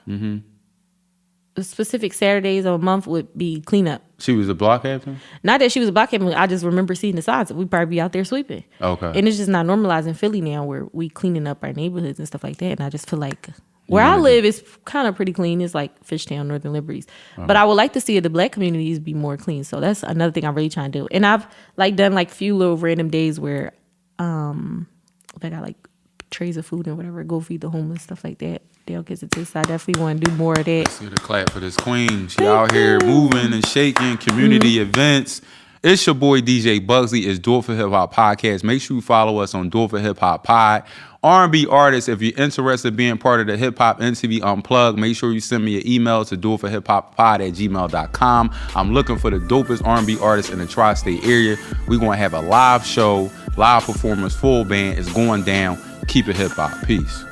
the specific Saturdays of a month would be cleanup. She was a block captain? Not that she was a block captain. I just remember seeing the signs that we'd probably be out there sweeping. Okay. And it's just not normalized in Philly now where we cleaning up our neighborhoods and stuff like that. And I just feel like where I live is kind of pretty clean. It's like Fishtown, Northern Liberties. But I would like to see the black communities be more clean. So that's another thing I'm really trying to do. And I've like done like few little random days where if I got like trays of food and whatever, go feed the homeless, stuff like that. They'll get to this. I definitely want to do more of that. Let's get a clap for this queen. She out here moving and shaking community events. It's your boy DJ Bugsy. It's Do It for Hip Hop Podcast. Make sure you follow us on Do It for Hip Hop Pod. R&B artists, if you're interested in being part of the Hip Hop MTV Unplugged, make sure you send me an email to doitforhiphoppod@gmail.com. I'm looking for the dopest R&B artists in the tri-state area. We're going to have a live show, live performance, full band. It's going down. Keep it hip hop. Peace.